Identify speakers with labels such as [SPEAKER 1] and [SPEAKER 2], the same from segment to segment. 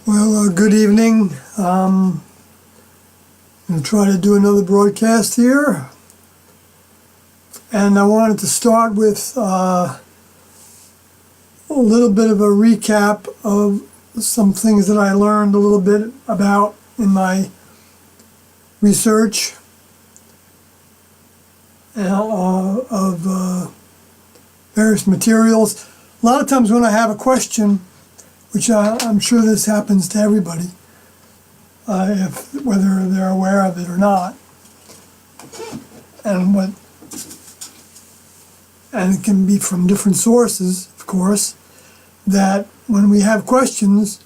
[SPEAKER 1] Well, good evening. I'm going to try to do another broadcast here. And I wanted to start with a little bit of a recap of some things that I learned a little bit about in my research of various materials. A lot of times when I have a question, which I'm sure this happens to everybody, whether they're aware of it or not, and it can be from different sources, of course, that when we have questions,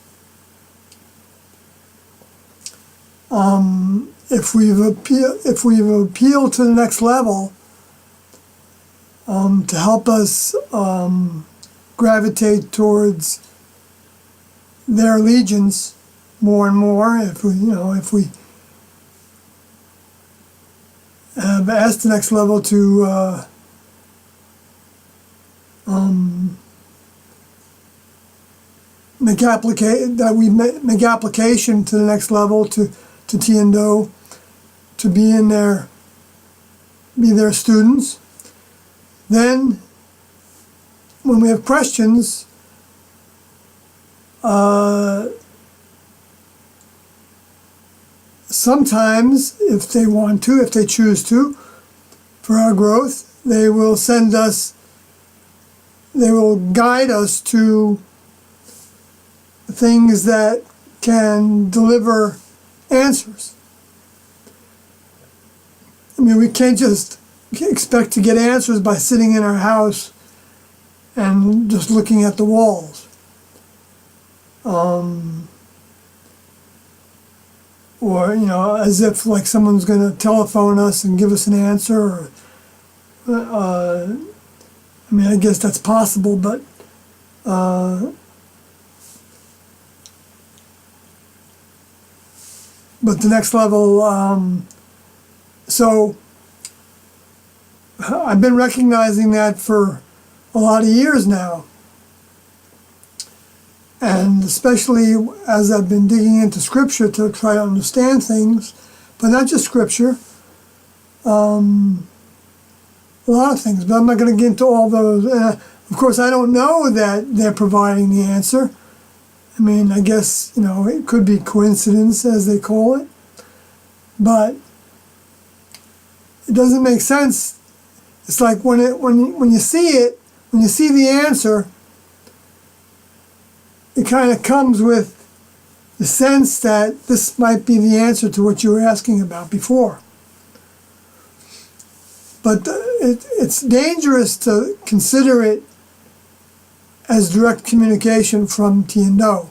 [SPEAKER 1] if we've appealed to the next level to help us gravitate towards their allegiance more and more, if we have asked the next level to make application to the next level to Tiendo, to be their students. Then when we have questions, sometimes, if they want to, if they choose to, for our growth, they will guide us to things that can deliver answers. I mean, we can't just expect to get answers by sitting in our house and just looking at the walls. Or, as if like someone's going to telephone us and give us an answer. I mean, I guess that's possible, but the next level, so I've been recognizing that for a lot of years now. And especially as I've been digging into scripture to try to understand things, but not just scripture, a lot of things, but I'm not going to get into all those. Of course, I don't know that they're providing the answer. I mean, I guess, it could be coincidence, as they call it, but it doesn't make sense. It's like when you see it, when you see the answer, it kind of comes with the sense that this might be the answer to what you were asking about before. But it's dangerous to consider it as direct communication from Tiendo.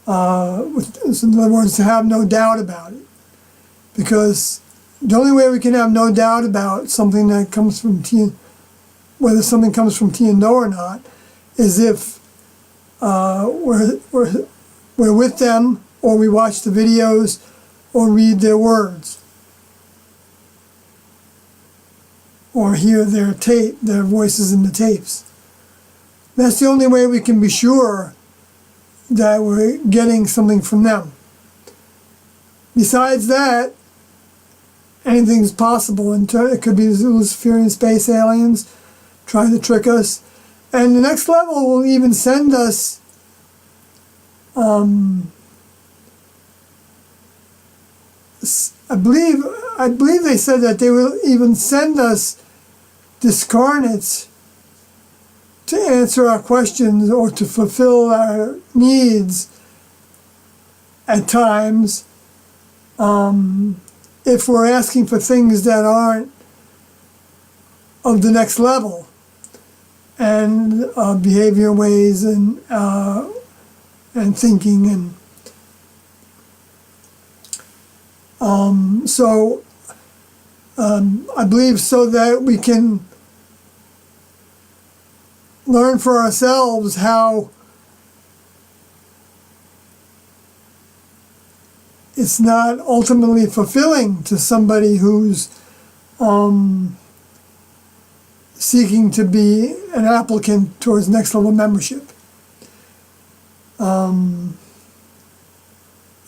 [SPEAKER 1] In other words, to have no doubt about it. Because the only way we can have no doubt about something that comes from whether something comes from Tiendo or not, is if we're with them, or we watch the videos, or read their words, or hear their voices in the tapes. That's the only way we can be sure that we're getting something from them. Besides that, anything's possible. It could be Luciferian space aliens trying to trick us. And the next level will even send us I believe they said that they will even send us discarnates to answer our questions or to fulfill our needs at times, if we're asking for things that aren't of the next level, and behavior ways and thinking, and so I believe so that we can learn for ourselves how it's not ultimately fulfilling to somebody who's seeking to be an applicant towards next level membership. In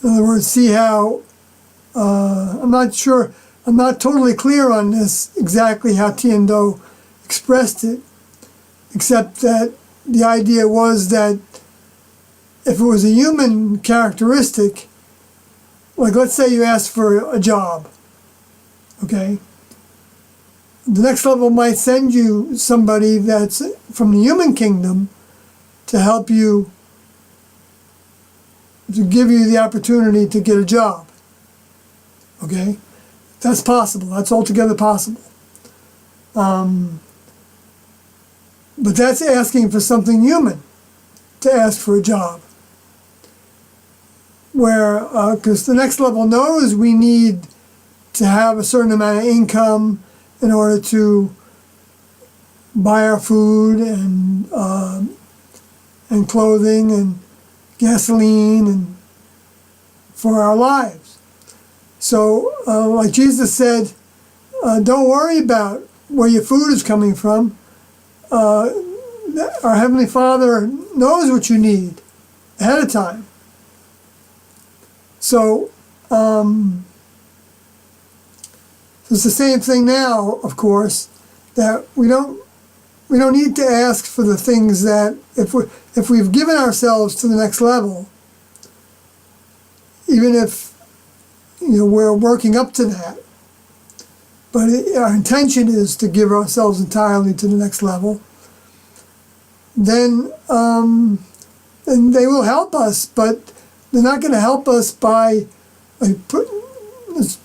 [SPEAKER 1] other words, see how, I'm not sure, I'm not totally clear on this, exactly how Tiendo expressed it, except that the idea was that if it was a human characteristic, like let's say you asked for a job, okay? The next level might send you somebody that's from the human kingdom to help you, to give you the opportunity to get a job, okay? That's possible, that's altogether possible. But that's asking for something human, to ask for a job. Where, because the next level knows we need to have a certain amount of income in order to buy our food and clothing and gasoline and for our lives. So, like Jesus said, don't worry about where your food is coming from. Our Heavenly Father knows what you need ahead of time. So, it's the same thing now, of course, that we don't need to ask for the things that, if we've given ourselves to the next level, even if we're working up to that, but our intention is to give ourselves entirely to the next level, then they will help us, but they're not going to help us by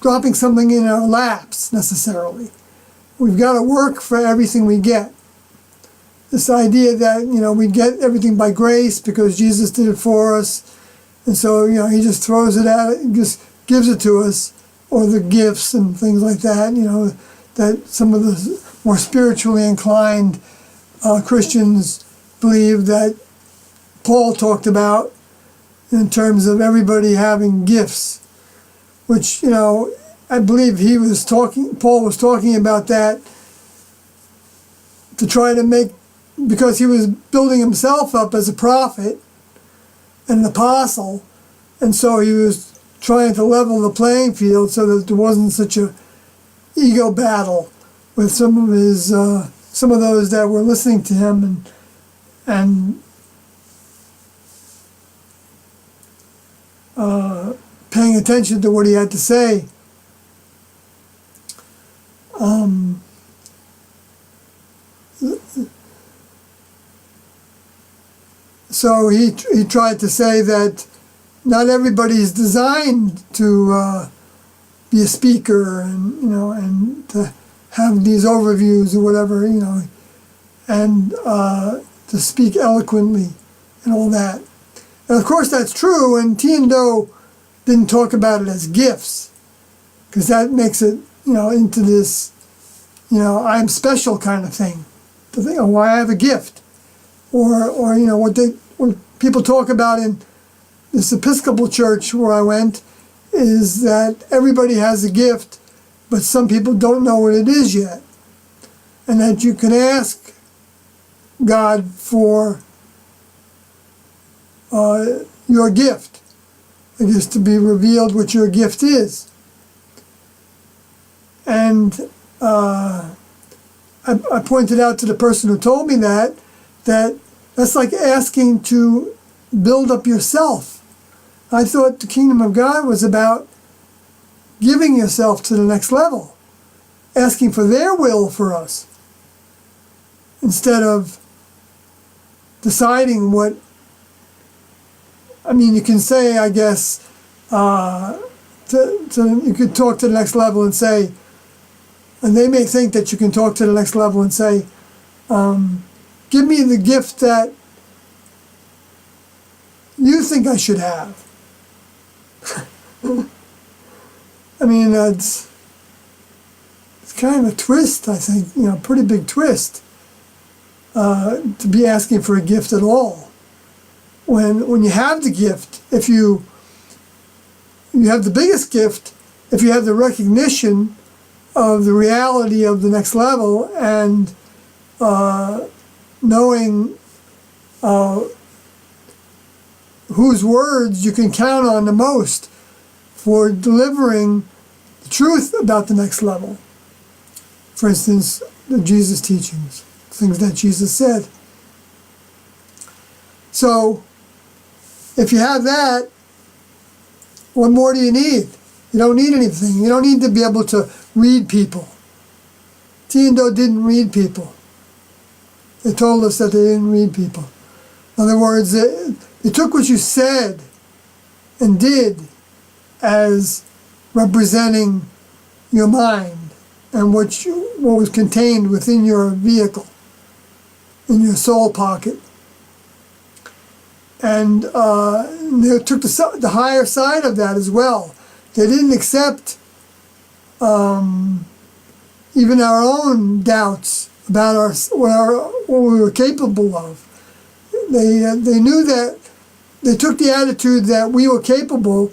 [SPEAKER 1] dropping something in our laps necessarily. We've got to work for everything we get. This idea that we get everything by grace because Jesus did it for us, and so he just throws it at it, just gives it to us, or the gifts and things like that. That some of the more spiritually inclined Christians believe that Paul talked about in terms of everybody having gifts, which I believe Paul was talking about that to try to make, because he was building himself up as a prophet and an apostle, and so he was trying to level the playing field so that there wasn't such a ego battle with some of those that were listening to him and paying attention to what he had to say. So he tried to say that not everybody is designed to be a speaker and to have these overviews or whatever, and to speak eloquently and all that. And of course that's true, and Tiendo didn't talk about it as gifts, because that makes it, into this, I'm special kind of thing. To think, why I have a gift. Or what people talk about in this Episcopal church where I went is that everybody has a gift, but some people don't know what it is yet. And that you can ask God for your gift. It is to be revealed what your gift is. And I pointed out to the person who told me that that's like asking to build up yourself. I thought the kingdom of God was about giving yourself to the next level, asking for their will for us, instead of deciding what. I mean, you can say, I guess, you could talk to the next level and say, and they may think that you can talk to the next level and say, give me the gift that you think I should have. I mean, it's kind of a twist, I think, pretty big twist, to be asking for a gift at all. When you have the gift, if you have the biggest gift, if you have the recognition of the reality of the next level and knowing whose words you can count on the most for delivering the truth about the next level. For instance, the Jesus teachings, things that Jesus said. So, if you have that, what more do you need? You don't need anything. You don't need to be able to read people. Tiendo didn't read people. They told us that they didn't read people. In other words, they took what you said and did as representing your mind and what was contained within your vehicle, in your soul pocket. And they took the higher side of that as well. They didn't accept even our own doubts about what we were capable of. They knew that they took the attitude that we were capable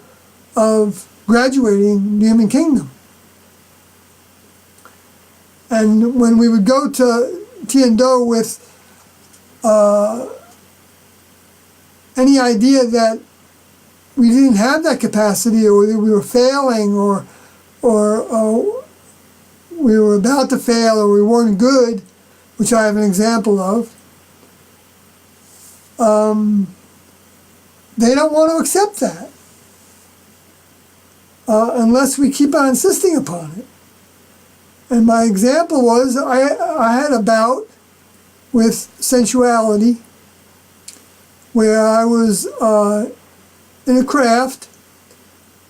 [SPEAKER 1] of graduating the human kingdom. And when we would go to Tiendo with any idea that we didn't have that capacity, or that we were failing, or we were about to fail, or we weren't good, which I have an example of, they don't want to accept that unless we keep on insisting upon it. And my example was I had a bout with sensuality where I was in a craft,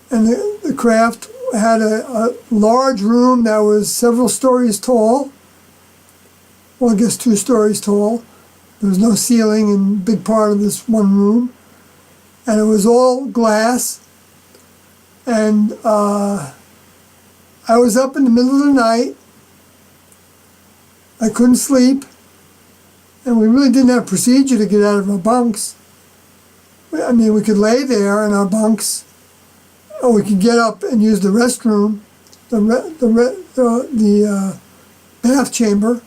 [SPEAKER 1] and the craft had a large room that was several stories tall. Well, I guess 2 stories tall. There was no ceiling in a big part of this one room. And it was all glass. And I was up in the middle of the night. I couldn't sleep. And we really didn't have a procedure to get out of our bunks. I mean, we could lay there in our bunks, or we could get up and use the restroom, the bath chamber,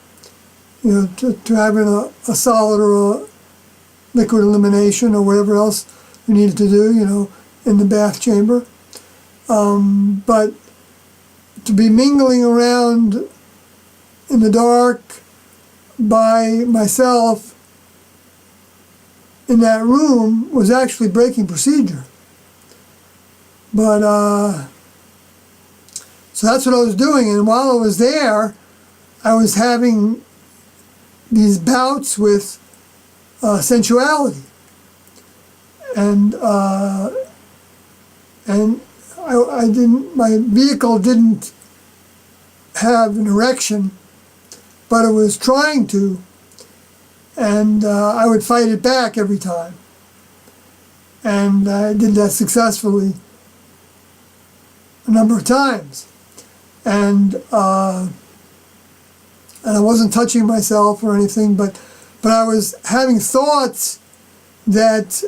[SPEAKER 1] you know, to having a solid or a liquid elimination or whatever else we needed to do, you know, in the bath chamber. But to be mingling around in the dark by myself in that room was actually breaking procedure. But, so that's what I was doing. And while I was there, I was having these bouts with sensuality. And I didn't, my vehicle didn't have an erection, but it was trying to. And I would fight it back every time. And I did that successfully a number of times. And I wasn't touching myself or anything, but I was having thoughts that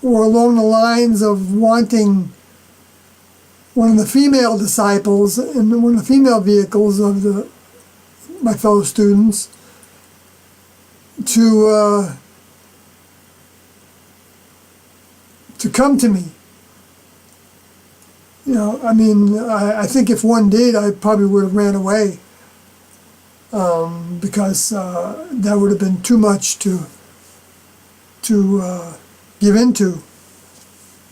[SPEAKER 1] were along the lines of wanting one of the female disciples in one of the female vehicles of my fellow students to come to me. You know, I mean, I think if one did, I probably would have ran away, because that would have been too much to give into.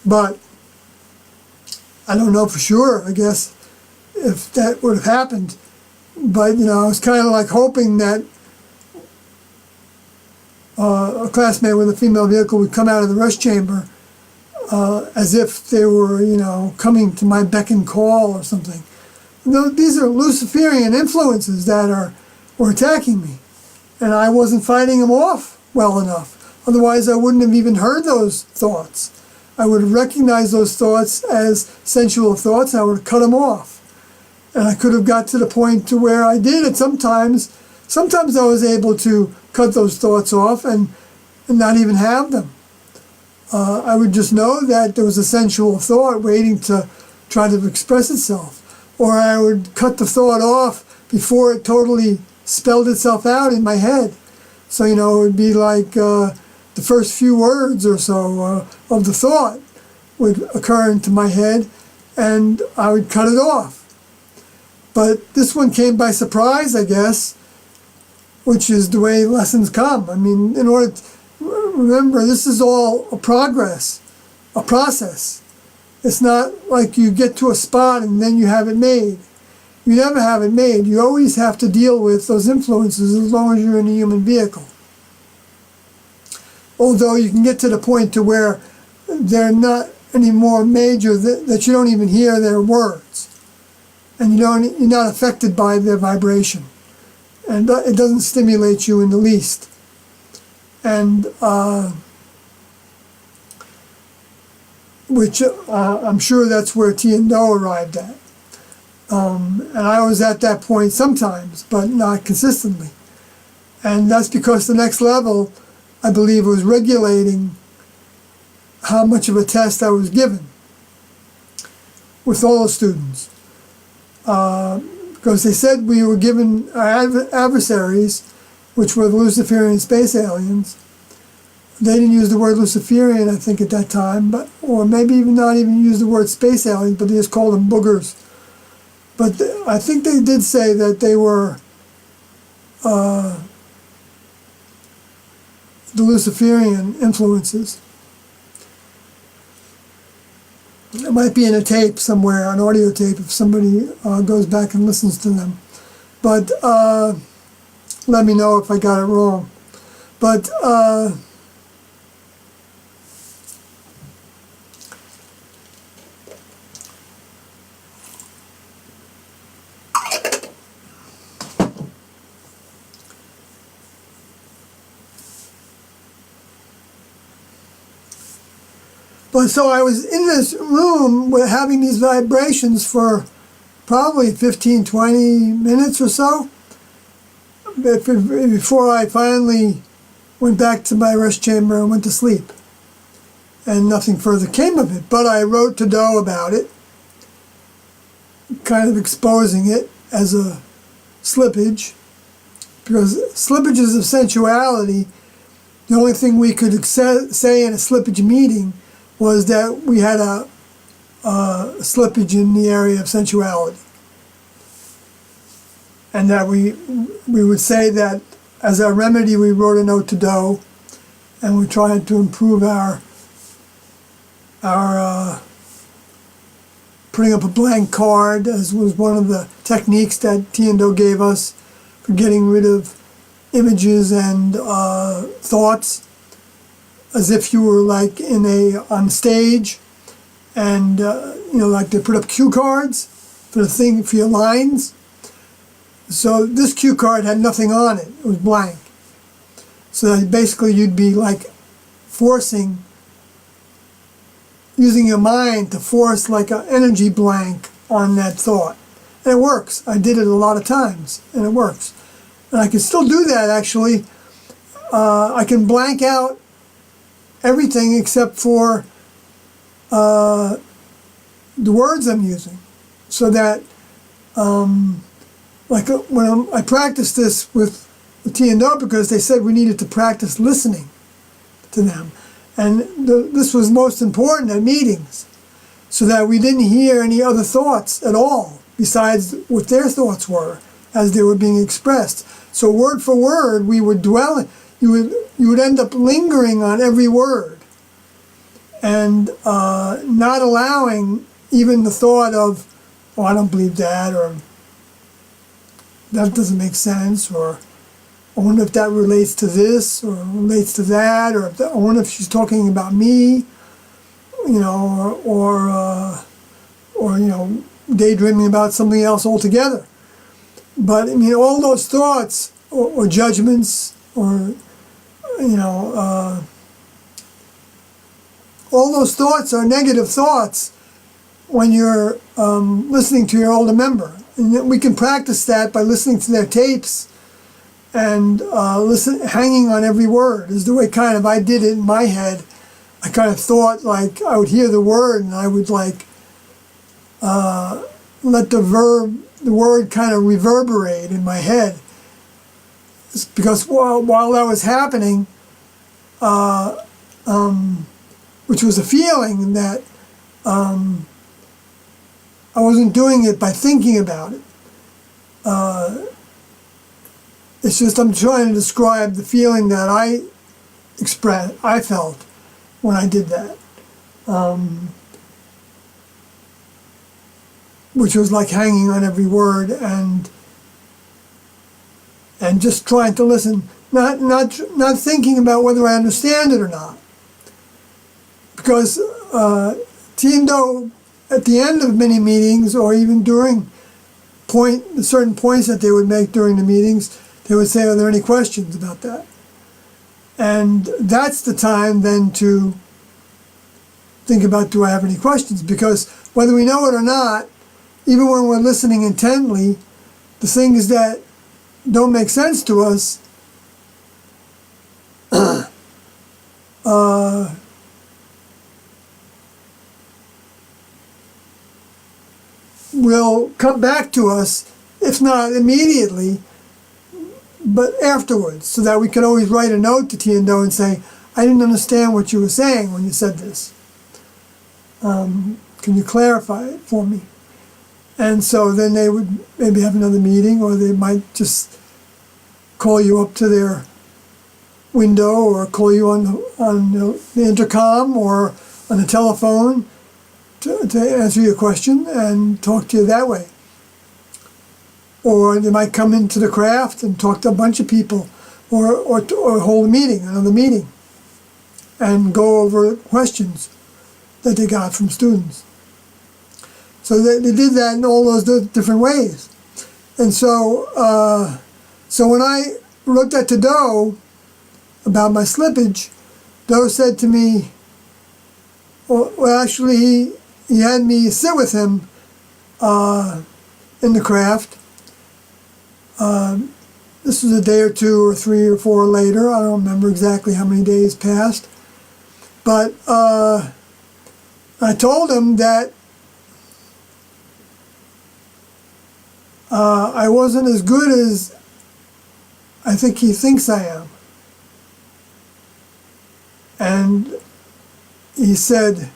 [SPEAKER 1] But I don't know for sure, I guess, if that would have happened. But, you know, I was kind of like hoping that a classmate with a female vehicle would come out of the rush chamber as if they were, you know, coming to my beck and call or something. These are Luciferian influences that were attacking me, and I wasn't fighting them off well enough. Otherwise, I wouldn't have even heard those thoughts. I would have recognized those thoughts as sensual thoughts, and I would have cut them off. And I could have got to the point to where I did it sometimes. Sometimes I was able to cut those thoughts off and not even have them. I would just know that there was a sensual thought waiting to try to express itself. Or I would cut the thought off before it totally spelled itself out in my head. So, you know, it would be like the first few words or so of the thought would occur into my head, and I would cut it off. But this one came by surprise, I guess, which is the way lessons come. I mean, in order to remember, this is all a process. It's not like you get to a spot and then you have it made. You never have it made. You always have to deal with those influences as long as you're in a human vehicle. Although you can get to the point to where they're not any more major that you don't even hear their words. And you're not affected by their vibration. And it doesn't stimulate you in the least. And which I'm sure that's where T and Do arrived at. And I was at that point sometimes, but not consistently. And that's because the next level, I believe, was regulating how much of a test I was given with all the students. Because they said we were given our adversaries, which were the Luciferian space aliens. They didn't use the word Luciferian, I think, at that time, or maybe even not even use the word space aliens, but they just called them boogers. But I think they did say that they were the Luciferian influences. It might be in a tape somewhere, an audio tape, if somebody goes back and listens to them. But let me know if I got it wrong. But so I was in this room with having these vibrations for probably 15, 20 minutes or so before I finally went back to my rest chamber and went to sleep. And nothing further came of it. But I wrote to Do about it, kind of exposing it as a slippage, because slippages of sensuality, the only thing we could say in a slippage meeting was that we had a slippage in the area of sensuality. And that we would say that as our remedy we wrote a note to Do, and we're trying to improve our putting up a blank card, as was one of the techniques that T and Do gave us for getting rid of images and thoughts, as if you were like on stage, and like they put up cue cards for your lines. So this cue card had nothing on it; it was blank. So that basically you'd be like using your mind to force like an energy blank on that thought, and it works. I did it a lot of times, and it works. And I can still do that actually. I can blank out everything except for the words I'm using, so that when I practiced this with T and Do, because they said we needed to practice listening to them, and this was most important at meetings, so that we didn't hear any other thoughts at all besides what their thoughts were as they were being expressed. So word for word, we would dwell. You would end up lingering on every word, and not allowing even the thought of, oh, I don't believe that, or that doesn't make sense, or I wonder if that relates to this, or relates to that, or I wonder if she's talking about me, or daydreaming about something else altogether. But I mean, all those thoughts or judgments, or all those thoughts are negative thoughts when you're listening to your older member. And we can practice that by listening to their tapes and hanging on every word. Is the way kind of I did it in my head. I kind of thought like I would hear the word and I would like let the word kind of reverberate in my head. It's because while that was happening, which was a feeling that I wasn't doing it by thinking about it. It's just I'm trying to describe the feeling that I felt when I did that, which was like hanging on every word and just trying to listen, not thinking about whether I understand it or not, because Tiendo at the end of many meetings, or even during certain points that they would make during the meetings, they would say, "Are there any questions about that?" And that's the time then to think about, do I have any questions? Because whether we know it or not, even when we're listening intently, the things that don't make sense to us will come back to us, if not immediately, but afterwards, so that we can always write a note to Tiendo and say, "I didn't understand what you were saying when you said this. Can you clarify it for me?" And so then they would maybe have another meeting, or they might just call you up to their window, or call you on the intercom or on the telephone to answer your question and talk to you that way. Or they might come into the craft and talk to a bunch of people, or hold another meeting, and go over questions that they got from students. So they did that in all those different ways. And so when I looked at to Doe about my slippage, Doe said to me, well actually he had me sit with him in the craft. This was a day or two or 3 or 4 later. I don't remember exactly how many days passed. But I told him that I wasn't as good as I think he thinks I am. And he said,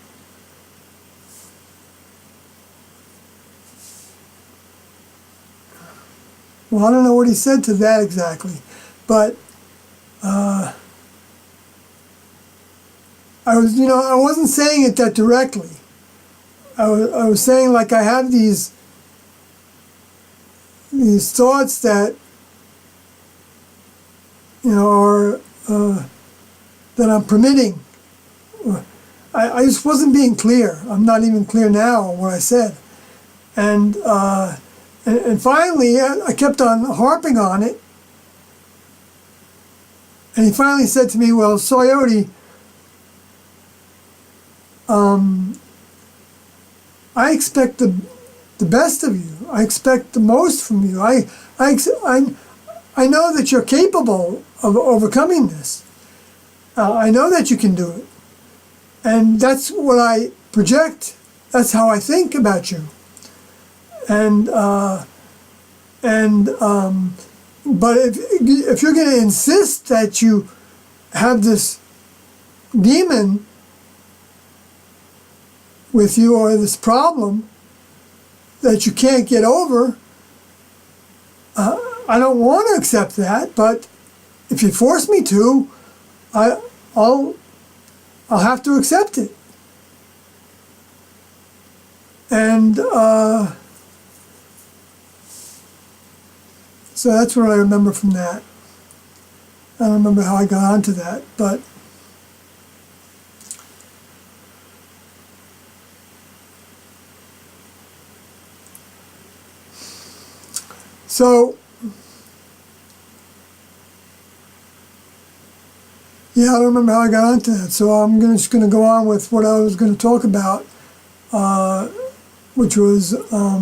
[SPEAKER 1] well, I don't know what he said to that exactly, but I wasn't saying it that directly. I was saying, like, I have these thoughts that are that I'm permitting. I just wasn't being clear. I'm not even clear now on what I said, and finally I kept on harping on it, and he finally said to me, "Well, Soyoti, I expect the best of you. I expect the most from you. I know that you're capable of overcoming this. I know that you can do it, and that's what I project. That's how I think about you. But if you're going to insist that you have this demon with you, or this problem that you can't get over, I don't want to accept that. But if you force me to, I'll have to accept it." And so that's what I remember from that. I don't remember how I got onto that, but so yeah, I don't remember how I got onto that. So I'm just going to go on with what I was going to talk about, which was I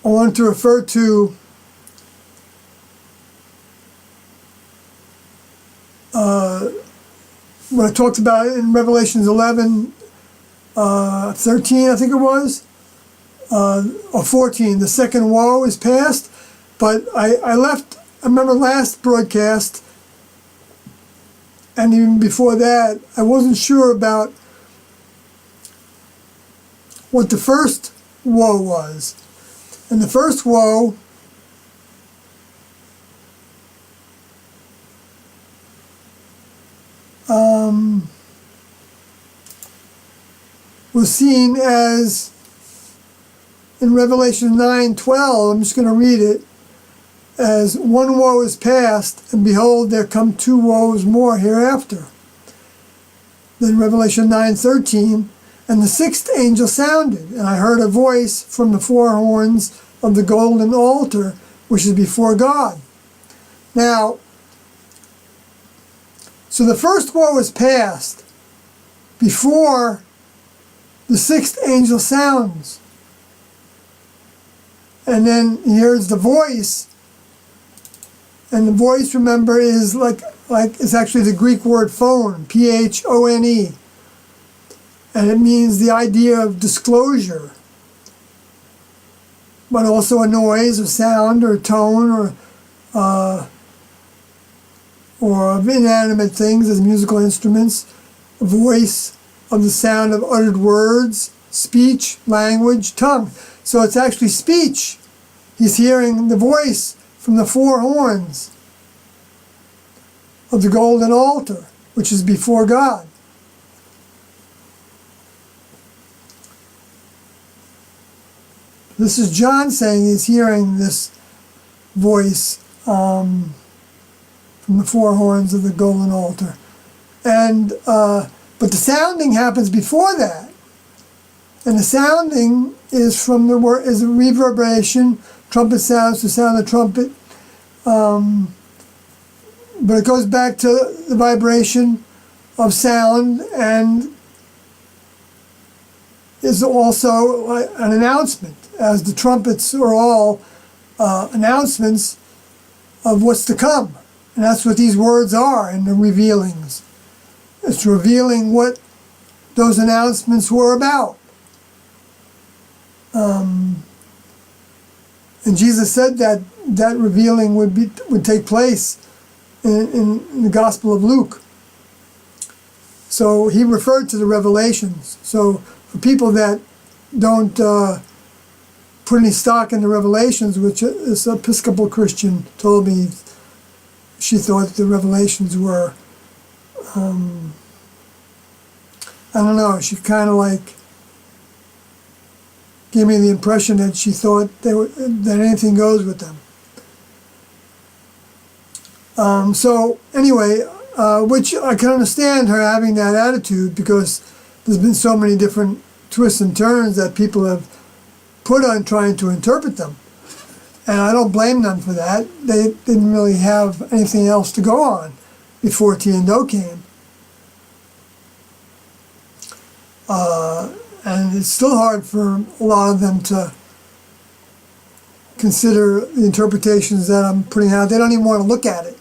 [SPEAKER 1] wanted to refer to what I talked about in Revelations 11, 13, I think it was, or 14. The second woe is past, but I remember last broadcast, and even before that, I wasn't sure about what the first woe was. And the first woe was seen as in Revelation 9:12. I'm just going to read it. As one woe is past, and behold, there come two woes more hereafter. Then Revelation 9:13, and the sixth angel sounded, and I heard a voice from the four horns of the golden altar, which is before God. Now, so the first woe is past before the sixth angel sounds. And then here's the voice. And the voice, remember, is like it's actually the Greek word phone, P-H-O-N-E. And it means the idea of disclosure, but also a noise or sound or tone or of inanimate things as musical instruments, a voice of the sound of uttered words, speech, language, tongue. So it's actually speech. He's hearing the voice from the four horns of the golden altar, which is before God. This is John saying he's hearing this voice from the four horns of the golden altar. And but the sounding happens before that. And the sounding is from the word, is a reverberation. Trumpet sounds to sound the trumpet. But it goes back to the vibration of sound and is also an announcement, as the trumpets are all announcements of what's to come. And that's what these words are in the revealings. It's revealing what those announcements were about. And Jesus said that that revealing would take place in the Gospel of Luke. So he referred to the revelations. So for people that don't put any stock in the revelations, which this Episcopal Christian told me she thought the revelations were, I don't know, she kind of like gave me the impression that she thought that anything goes with them. So anyway, which I can understand her having that attitude, because there's been so many different twists and turns that people have put on trying to interpret them. And I don't blame them for that. They didn't really have anything else to go on before T&O came. And it's still hard for a lot of them to consider the interpretations that I'm putting out. They don't even want to look at it.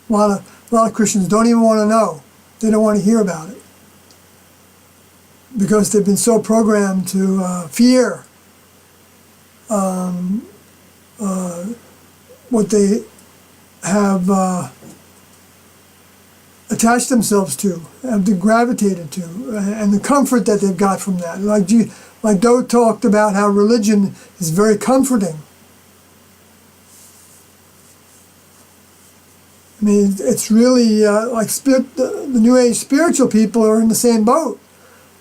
[SPEAKER 1] A lot of Christians don't even want to know. They don't want to hear about it, because they've been so programmed to fear what they have attached themselves to, have gravitated to, and the comfort that they've got from that. Like Doe talked about how religion is very comforting. I mean, it's really like the New Age spiritual people are in the same boat.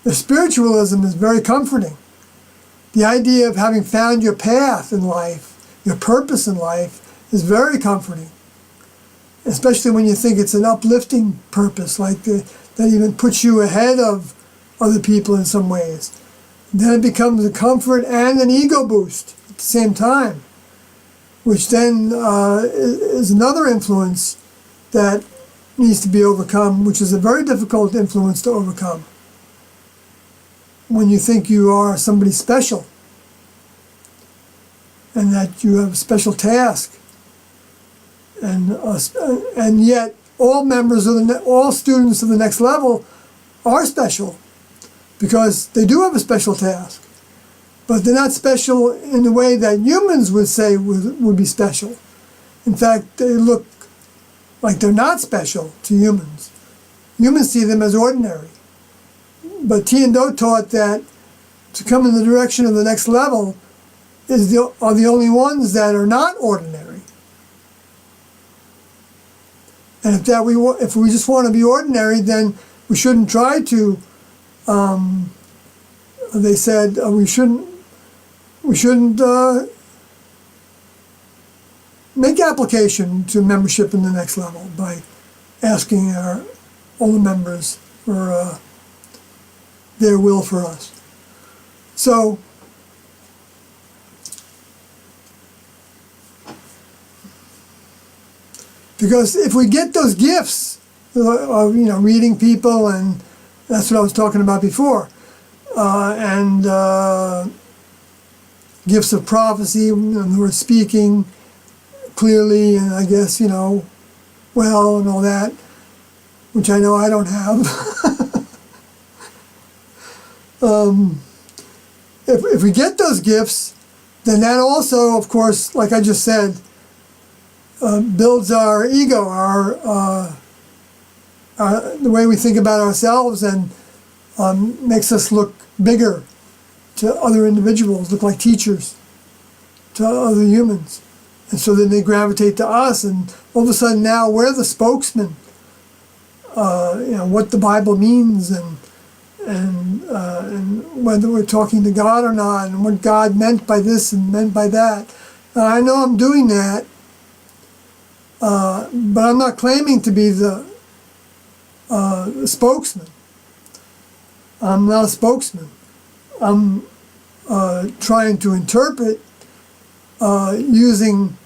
[SPEAKER 1] The spiritualism is very comforting. The idea of having found your path in life, your purpose in life, is very comforting. Especially when you think it's an uplifting purpose, like that even puts you ahead of other people in some ways. Then it becomes a comfort and an ego boost at the same time, which then is another influence that needs to be overcome, which is a very difficult influence to overcome. When you think you are somebody special and that you have a special task, and yet all members of all students of the next level are special, because they do have a special task, but they're not special in the way that humans would say would be special. In fact, they look like they're not special to humans. Humans see them as ordinary. But Tian-Do taught that to come in the direction of the next level are the only ones that are not ordinary. And if we just want to be ordinary, then we shouldn't try to. They said we shouldn't make application to membership in the next level by asking all the members for their will for us. So, because if we get those gifts of reading people, and that's what I was talking about before, and gifts of prophecy, who are speaking clearly, and I guess well, and all that, which I know I don't have. If we get those gifts, then that also, of course, like I just said, builds our ego, the way we think about ourselves, and makes us look bigger to other individuals, look like teachers to other humans. And so then they gravitate to us, and all of a sudden now we're the spokesman, what the Bible means, and whether we're talking to God or not, and what God meant by this and meant by that. I know I'm doing that, but I'm not claiming to be the spokesman. I'm not a spokesman. I'm trying to interpret using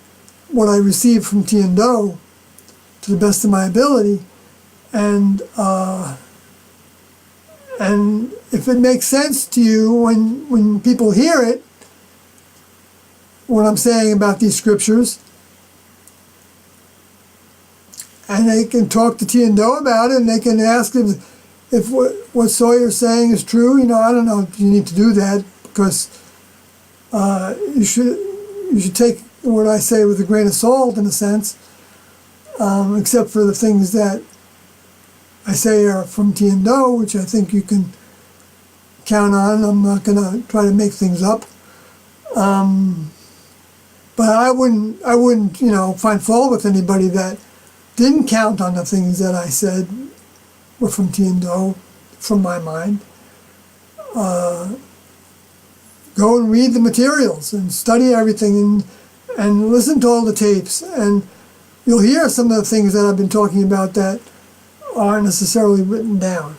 [SPEAKER 1] what I received from Tian-Do to the best of my ability, and if it makes sense to you when people hear it, what I'm saying about these scriptures, and they can talk to Tian-Do about it, and they can ask him if what Sawyer's saying is true. I don't know if you need to do that, because you should take what I say with a grain of salt, in a sense, except for the things that I say are from Tian-Do, which I think you can count on. I'm not going to try to make things up. But I wouldn't, find fault with anybody that didn't count on the things that I said were from Tian-Do, from my mind. Go and read the materials and study everything and listen to all the tapes, and you'll hear some of the things that I've been talking about that aren't necessarily written down.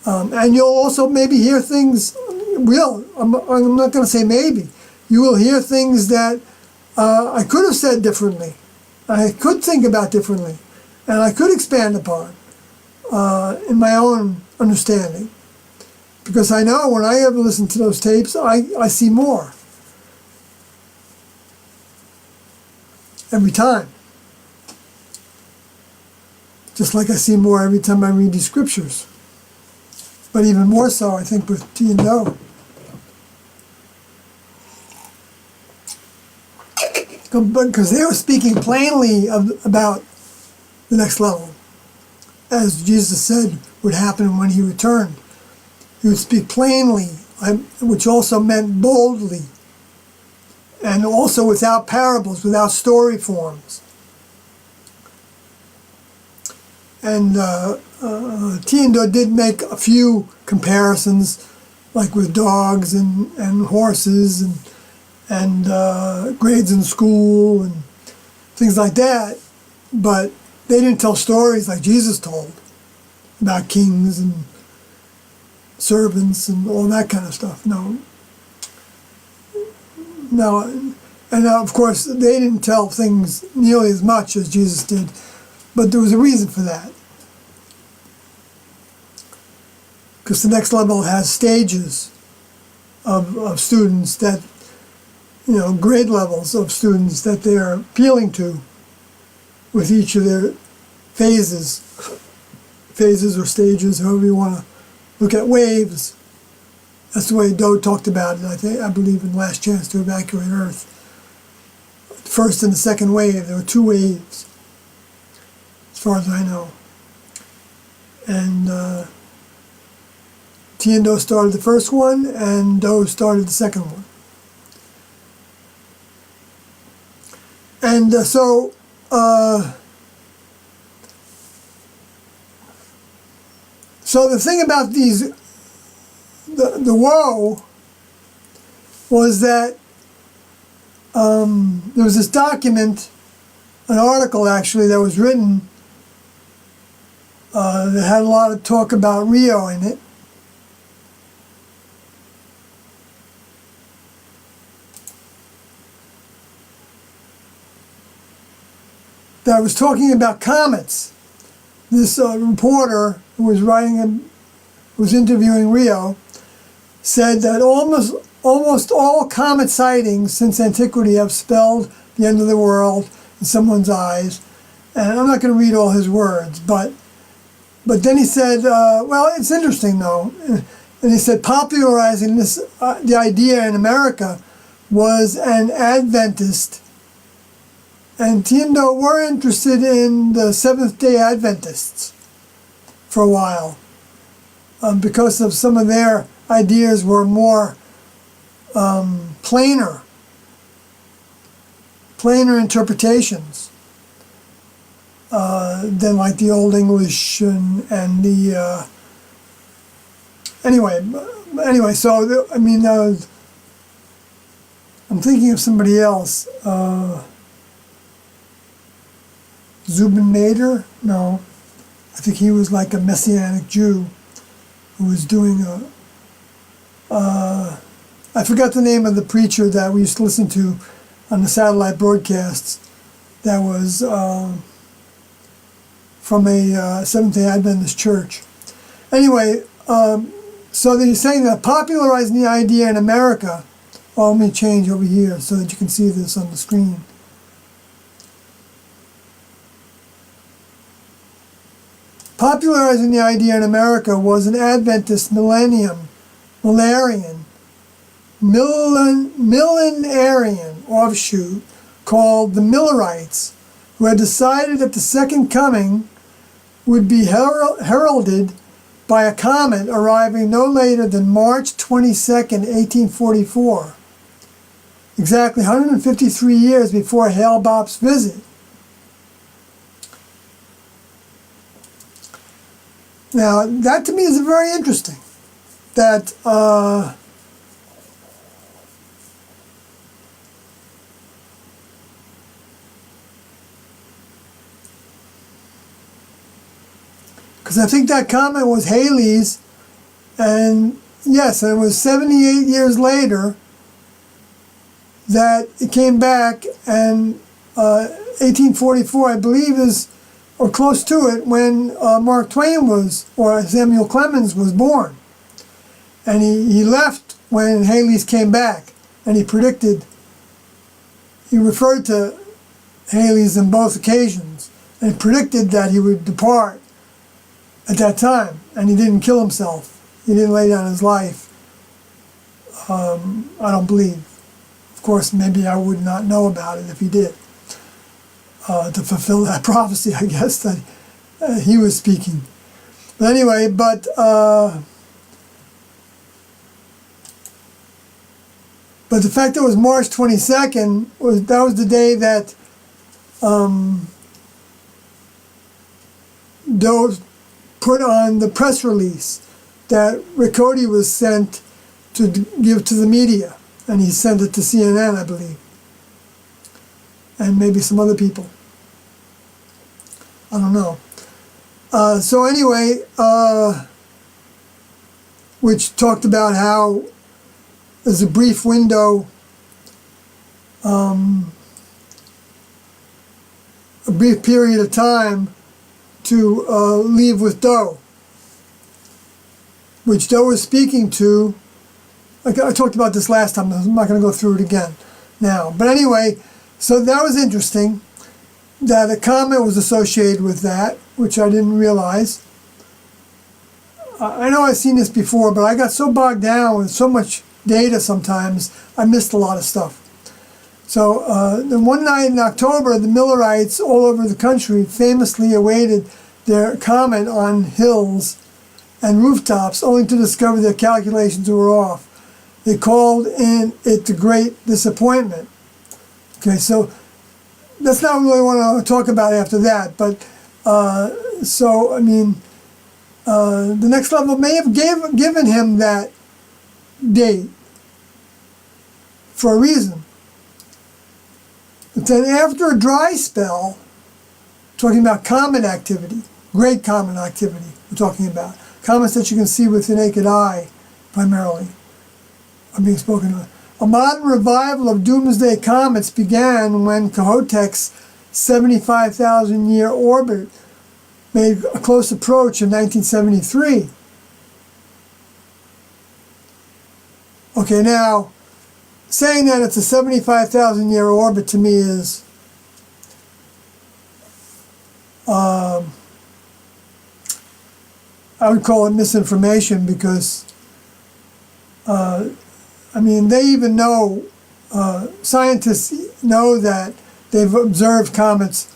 [SPEAKER 1] And you'll also maybe hear things, I'm not going to say maybe, you will hear things that I could have said differently, I could think about differently, and I could expand upon in my own understanding. Because I know when I ever listen to those tapes, I see more. Every time. Just like I see more every time I read these scriptures. But even more so, I think, with Tian-Do. Because they were speaking plainly about the next level, as Jesus said would happen when he returned. He would speak plainly, which also meant boldly, and also without parables, without story forms. And Tian-Do did make a few comparisons, like with dogs and horses and grades in school and things like that, but they didn't tell stories like Jesus told about kings and servants and all that kind of stuff. No. And of course they didn't tell things nearly as much as Jesus did, but there was a reason for that. Because the next level has stages of students that, grade levels of students that they're appealing to with each of their phases or stages, however you want to look at waves. That's the way Do talked about it, I believe, in Last Chance to Evacuate Earth. The first and the second wave, there were two waves. far as I know. And T and Do started the first one, and Do started the second one. And so the thing about these, the woe was that there was this document, an article actually, that was written that had a lot of talk about Rio in it. That was talking about comets. This reporter who was was interviewing Rio, said that almost all comet sightings since antiquity have spelled the end of the world in someone's eyes. And I'm not going to read all his words, but then he said, well, it's interesting though. And he said popularizing this the idea in America was an Adventist. And T and Do were interested in the Seventh-day Adventists for a while, because of some of their ideas were more plainer interpretations than like the Old English and the anyway. So I mean, I'm thinking of somebody else. Zubin Nader? No, I think he was like a Messianic Jew who was doing I forgot the name of the preacher that we used to listen to on the satellite broadcasts that was from a Seventh-day Adventist church. Anyway, so he's saying that popularizing the idea in America, let me change over here so that you can see this on the screen. Popularizing the idea in America was an Adventist millenarian offshoot called the Millerites, who had decided that the second coming would be heralded by a comet arriving no later than March 22nd, 1844, exactly 153 years before Hale-Bopp's visit. Now, that to me is very interesting, that because I think that comet was Halley's, and yes, it was 78 years later that it came back, and 1844, I believe, is or close to it, when Mark Twain or Samuel Clemens was born. And he left when Halley's came back, and he referred to Halley's on both occasions, and predicted that he would depart at that time, and he didn't kill himself. He didn't lay down his life, I don't believe. Of course, maybe I would not know about it if he did. To fulfill that prophecy, I guess, that he was speaking. But anyway, but the fact that it was March 22nd, that was the day that Doe put on the press release that Riccoti was sent to give to the media, and he sent it to CNN, I believe, and maybe some other people. I don't know. So anyway, which talked about how there's a brief window, a brief period of time to leave with Doe, which Doe was speaking to. I talked about this last time. I'm not going to go through it again now. But anyway, so that was interesting, that a comet was associated with that, which I didn't realize. I know I've seen this before, but I got so bogged down with so much data sometimes, I missed a lot of stuff. So then one night in October, the Millerites all over the country famously awaited their comet on hills and rooftops, only to discover their calculations were off. They called it the Great Disappointment. Okay, so that's not really what I want to talk about after that, but so, I mean, the next level may have given him that date for a reason. But then after a dry spell, talking about comet activity, great comet activity we're talking about, comets that you can see with the naked eye primarily are being spoken of. A modern revival of doomsday comets began when Kohoutek's 75,000-year orbit made a close approach in 1973. Okay, now, saying that it's a 75,000-year orbit to me is I would call it misinformation, because I mean, they even know, scientists know that they've observed comets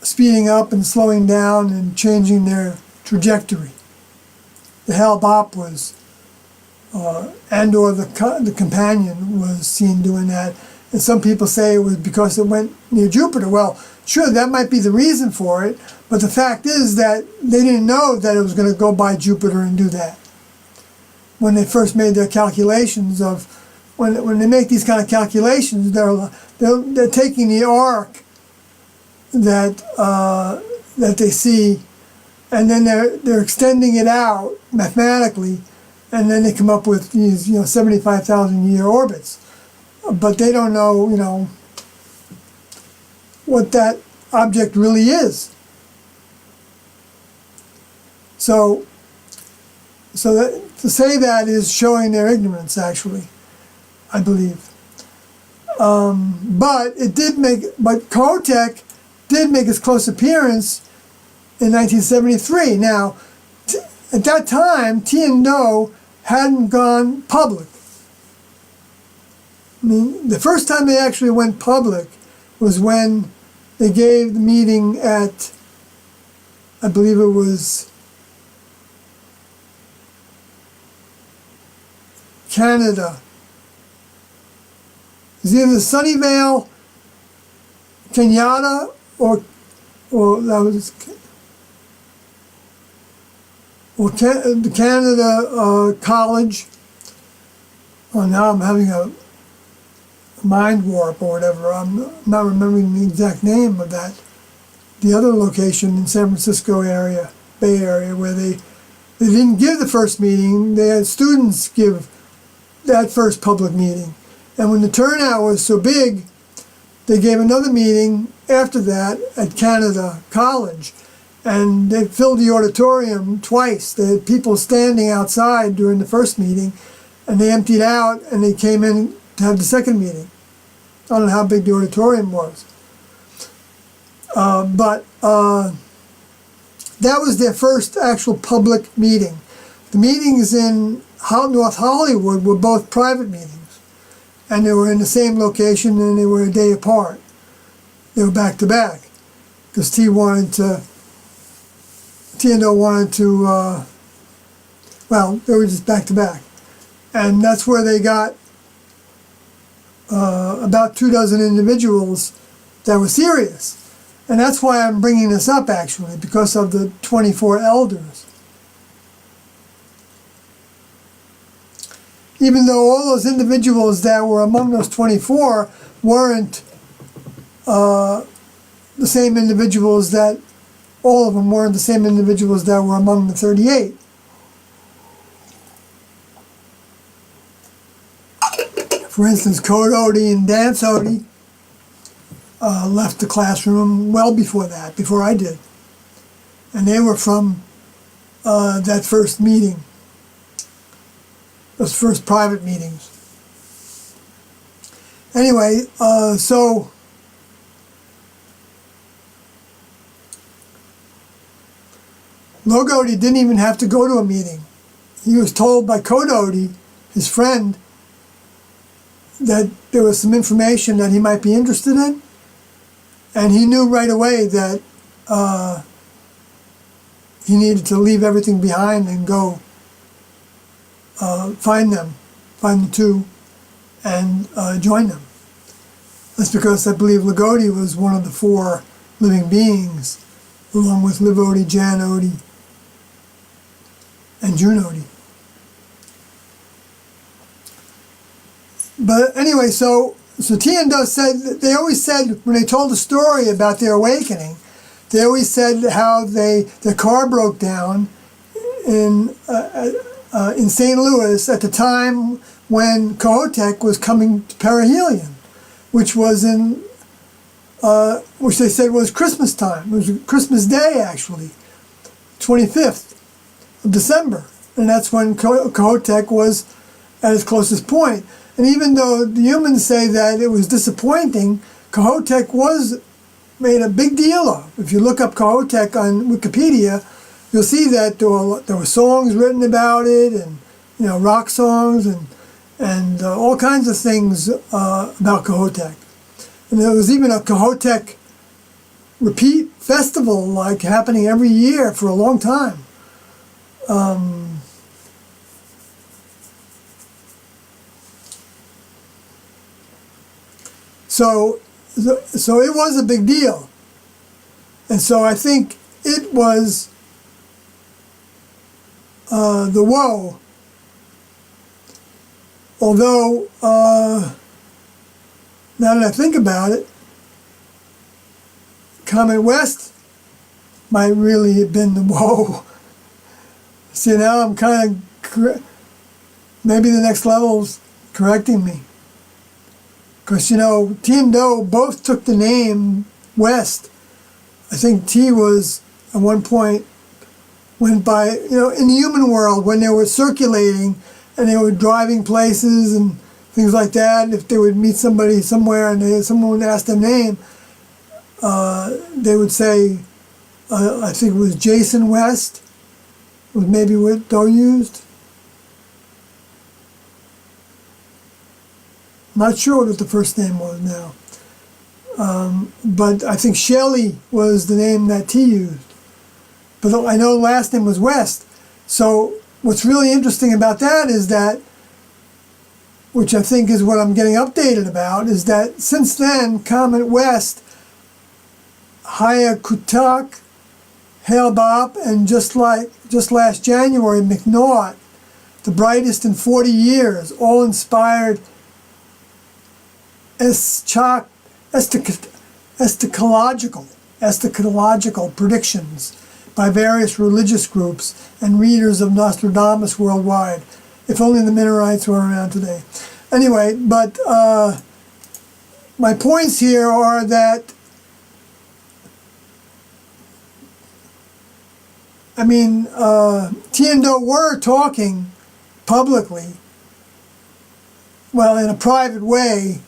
[SPEAKER 1] speeding up and slowing down and changing their trajectory. The Hale-Bopp was, and or the companion was seen doing that. And some people say it was because it went near Jupiter. Well, sure, that might be the reason for it, but the fact is that they didn't know that it was going to go by Jupiter and do that. When they first made their calculations of, when they make these kind of calculations, they're taking the arc that that they see, and then they're extending it out mathematically, and then they come up with these 75,000-year orbits, but they don't know what that object really is. So that, to say that is showing their ignorance, actually, I believe. But Kohoutek did make his close appearance in 1973. Now, at that time, Tian hadn't gone public. I mean, the first time they actually went public was when they gave the meeting at, I believe it was Canada. It was either Sunnyvale, Kenyatta, or that was the Canada College. Oh, now I'm having a mind warp or whatever. I'm not remembering the exact name of that. The other location in San Francisco area, Bay Area, where they didn't give the first meeting. They had students give that first public meeting. And when the turnout was so big, they gave another meeting after that at Canada College. And they filled the auditorium twice. They had people standing outside during the first meeting, and they emptied out, and they came in to have the second meeting. I don't know how big the auditorium was. But that was their first actual public meeting. The meetings in North Hollywood were both private meetings, and they were in the same location, and they were a day apart. They were back to back, because T&O wanted to, well, they were just back to back. And that's where they got about 24 individuals that were serious. And that's why I'm bringing this up, actually, because of the 24 elders. Even though all those individuals that were among those 24 weren't the same individuals that, all of them weren't the same individuals that were among the 38. For instance, Code Odie and Dance Odie left the classroom well before that, before I did. And they were from that first meeting, those first private meetings. Anyway, so Logodi didn't even have to go to a meeting. He was told by Code Odie, his friend, that there was some information that he might be interested in, and he knew right away that he needed to leave everything behind and go find the two, and join them. That's because I believe Lagodi was one of the four living beings, along with Liv Odi, Jan Odi, and June Odi. But anyway, so Tiendo said, they always said, when they told the story about their awakening, they always said how their car broke down in St. Louis at the time when Kohoutek was coming to perihelion, which was which they said was Christmas time. It was Christmas Day, actually, 25th of December. And that's when Kohoutek was at its closest point. And even though the humans say that it was disappointing, Kohoutek was made a big deal of. If you look up Kohoutek on Wikipedia, you'll see that there were songs written about it, and rock songs, and all kinds of things about Kohoutek. And there was even a Kohoutek repeat festival like happening every year for a long time. So it was a big deal. And so I think it was the woe. Although, now that I think about it, Comet West might really have been the woe. See, now I'm kind of, maybe the next level's correcting me. Because, Tiendo both took the name West. I think T was, at one point, went by, in the human world, when they were circulating and they were driving places and things like that, if they would meet somebody somewhere and someone would ask their name, they would say, I think it was Jason West, was maybe what Doe used. Not sure what the first name was now. But I think Shelley was the name that T used. But I know the last name was West. So what's really interesting about that is that, which I think is what I'm getting updated about, is that since then, Comet West, Haya Kutak, Hale Bop, and just last January, McNaught, the brightest in 40 years, all inspired eschatological predictions by various religious groups and readers of Nostradamus worldwide. If only the Minorites were around today. Anyway, but my points here are that, Tiendo were talking publicly, well, in a private way,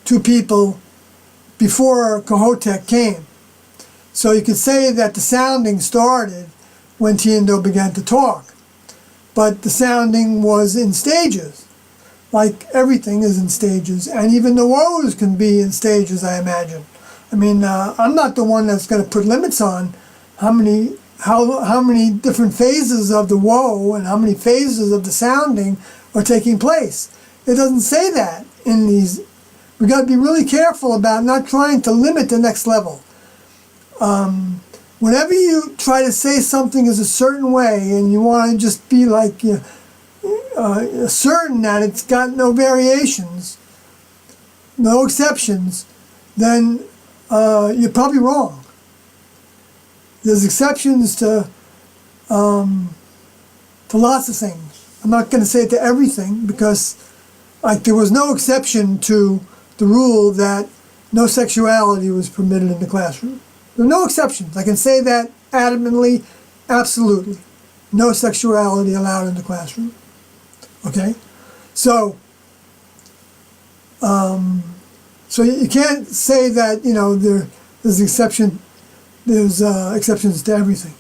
[SPEAKER 1] to people before Kohoutek came. So you could say that the sounding started when Tiendo began to talk. But the sounding was in stages, like everything is in stages, and even the woes can be in stages, I imagine. I'm not the one that's going to put limits on how many different phases of the woe and how many phases of the sounding are taking place. It doesn't say that in these. We got to be really careful about not trying to limit the next level. Whenever you try to say something is a certain way and you want to just be like certain that it's got no variations, no exceptions, then you're probably wrong. There's exceptions to lots of things. I'm not going to say it to everything because there was no exception to the rule that no sexuality was permitted in the classroom. There are no exceptions. I can say that adamantly, absolutely. No sexuality allowed in the classroom. Okay? So you can't say that, there's exceptions to everything.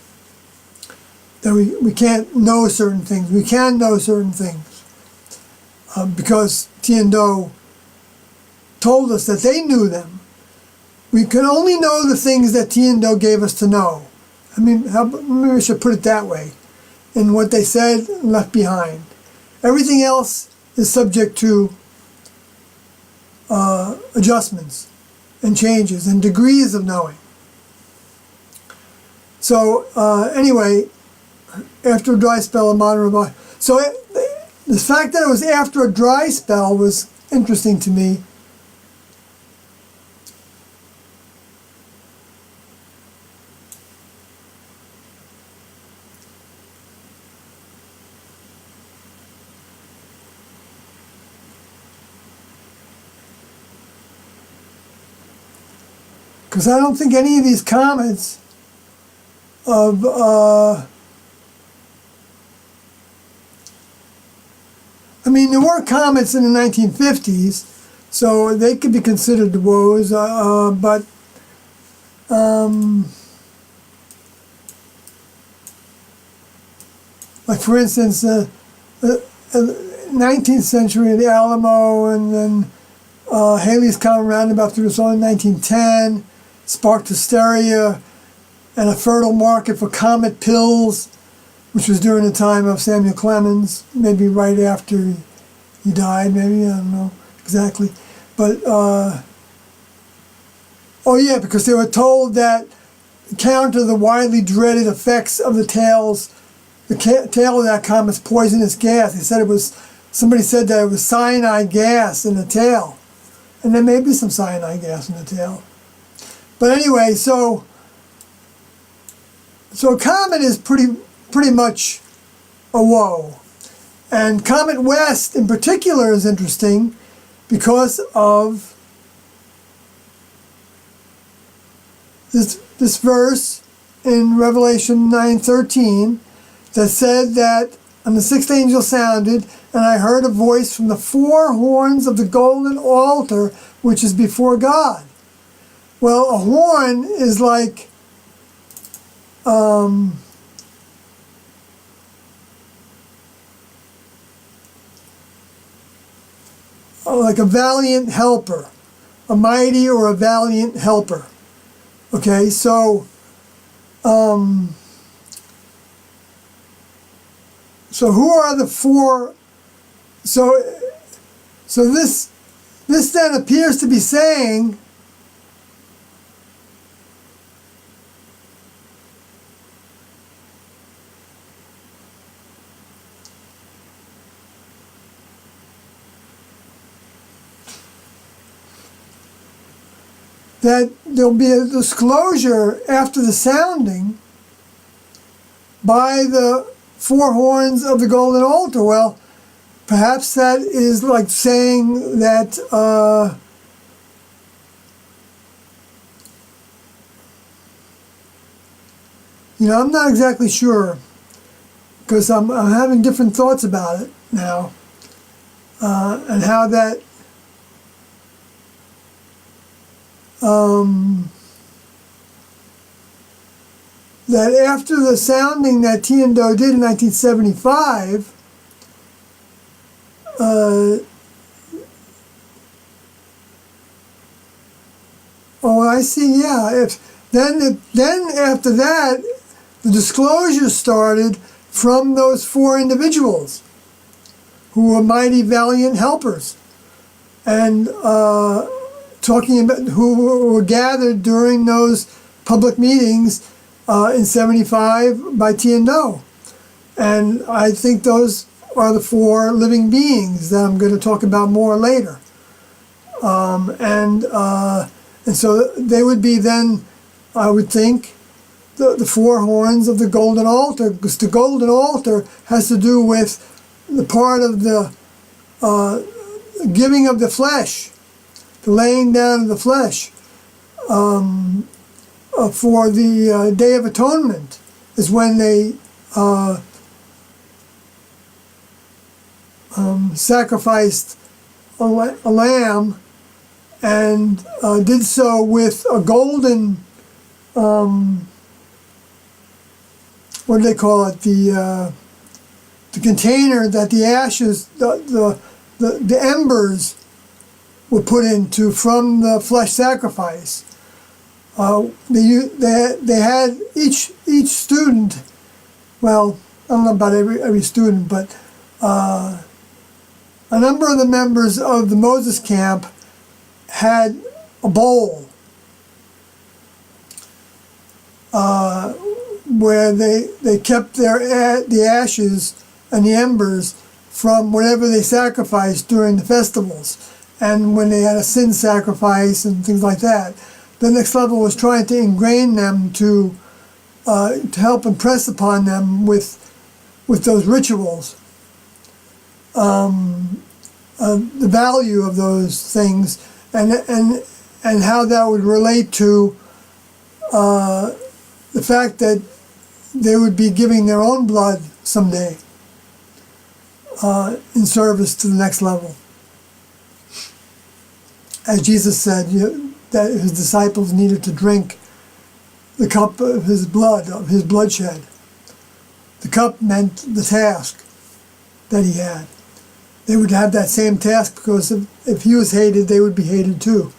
[SPEAKER 1] That we can't know certain things. We can know certain things. Because Tiendo told us that they knew them. We can only know the things that Tiendo gave us to know. I mean, maybe I should put it that way, in what they said and left behind. Everything else is subject to adjustments and changes and degrees of knowing. So anyway, after a dry spell, a modern revival. So the fact that it was after a dry spell was interesting to me. Because I don't think any of these comets of I mean, there were comets in the 1950s, so they could be considered woes, but like for instance, 19th century, the Alamo, and then Halley's Comet Roundabout through the Soul in 1910, sparked hysteria and a fertile market for comet pills, which was during the time of Samuel Clemens, maybe right after he died, maybe, I don't know exactly. But, oh yeah, because they were told that to counter the widely dreaded effects of the tails, the tail of that comet's poisonous gas. They said it was, somebody said that it was cyanide gas in the tail. And there may be some cyanide gas in the tail. But anyway, so a comet is pretty much a woe. And Comet West in particular is interesting because of this verse in Revelation 9:13 that said that, and the sixth angel sounded, and I heard a voice from the four horns of the golden altar which is before God. Well, a horn is like like a valiant helper, a mighty or a valiant helper. Okay, so who are the four? So this then appears to be saying that there'll be a disclosure after the sounding by the four horns of the golden altar. Well, perhaps that is like saying that I'm not exactly sure, because I'm having different thoughts about it now, and how that that after the sounding that Tiendo did in 1975, oh, I see. Yeah. Then after that, the disclosure started from those four individuals who were mighty valiant helpers, and talking about who were gathered during those public meetings in 75 by Tiendo. And I think those are the four living beings that I'm going to talk about more later. And so they would be then, I would think, the four horns of the golden altar, because the golden altar has to do with the part of the giving of the flesh, the laying down of the flesh for the Day of Atonement is when they sacrificed a lamb, and did so with a golden, what do they call it, the container that the ashes, the embers were put into from the flesh sacrifice. They had each student, well, I don't know about every student, but a number of the members of the Moses camp had a bowl where they kept the ashes and the embers from whatever they sacrificed during the festivals, and when they had a sin sacrifice and things like that. The next level was trying to ingrain them to help impress upon them with those rituals the value of those things, and how that would relate to the fact that they would be giving their own blood someday in service to the next level. As Jesus said, that his disciples needed to drink the cup of his bloodshed. The cup meant the task that he had. They would have that same task, because if he was hated, they would be hated too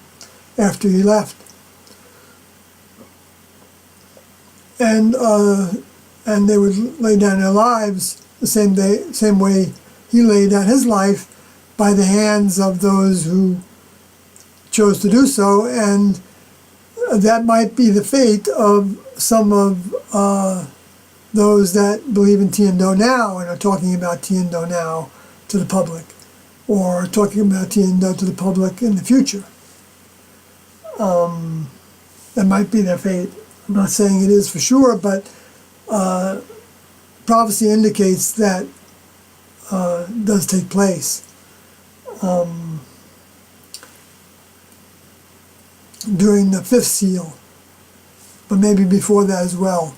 [SPEAKER 1] after he left. And they would lay down their lives the same way he laid down his life, by the hands of those who chose to do so, and that might be the fate of some of those that believe in Tiendo now and are talking about Tiendo now to the public, or talking about Tiendo to the public in the future. That might be their fate. I'm not saying it is for sure, but prophecy indicates that does take place during the fifth seal, but maybe before that as well,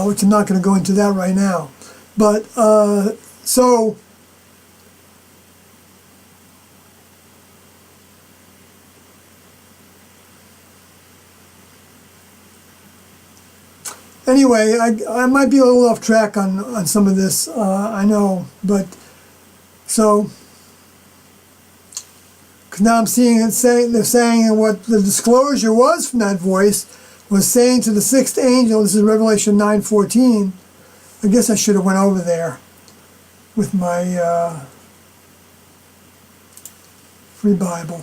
[SPEAKER 1] which I'm not going to go into that right now. But so anyway, I might be a little off track on some of this, I know, but so, because now I'm seeing it they're saying, and what the disclosure was from that voice was saying to the sixth angel, this is Revelation 9:14. I guess I should have went over there with my free Bible.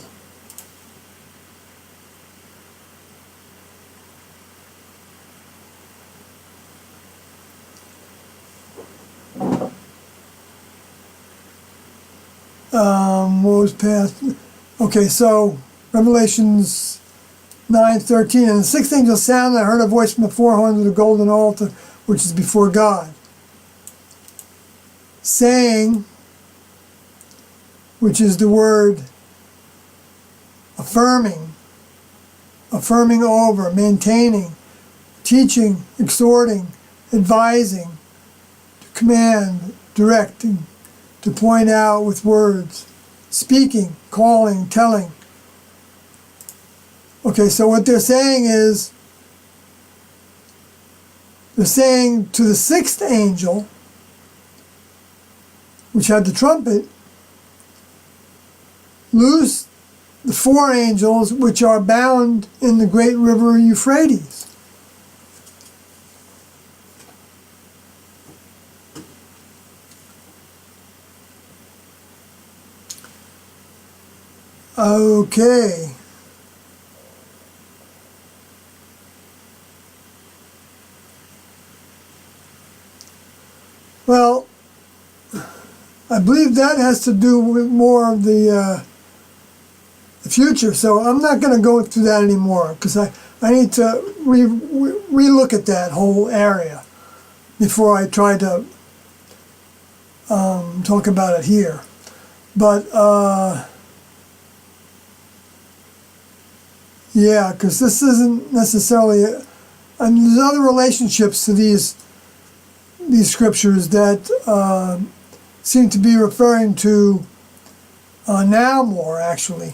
[SPEAKER 1] What was past? Okay, so Revelations 9:13, and the sixth angel sounded, I heard a voice from the four horns of the golden altar, which is before God, saying, which is the word affirming over, maintaining, teaching, exhorting, advising, to command, directing, to point out with words, speaking, calling, telling. Okay, so what they're saying is, they're saying to the sixth angel, which had the trumpet, loose the four angels which are bound in the great river Euphrates. Okay. Well, I believe that has to do with more of the future, so I'm not going to go through that anymore, because I need to re-look at that whole area before I try to talk about it here. But yeah, because this isn't necessarily, and there's other relationships to these scriptures that seem to be referring to now more, actually.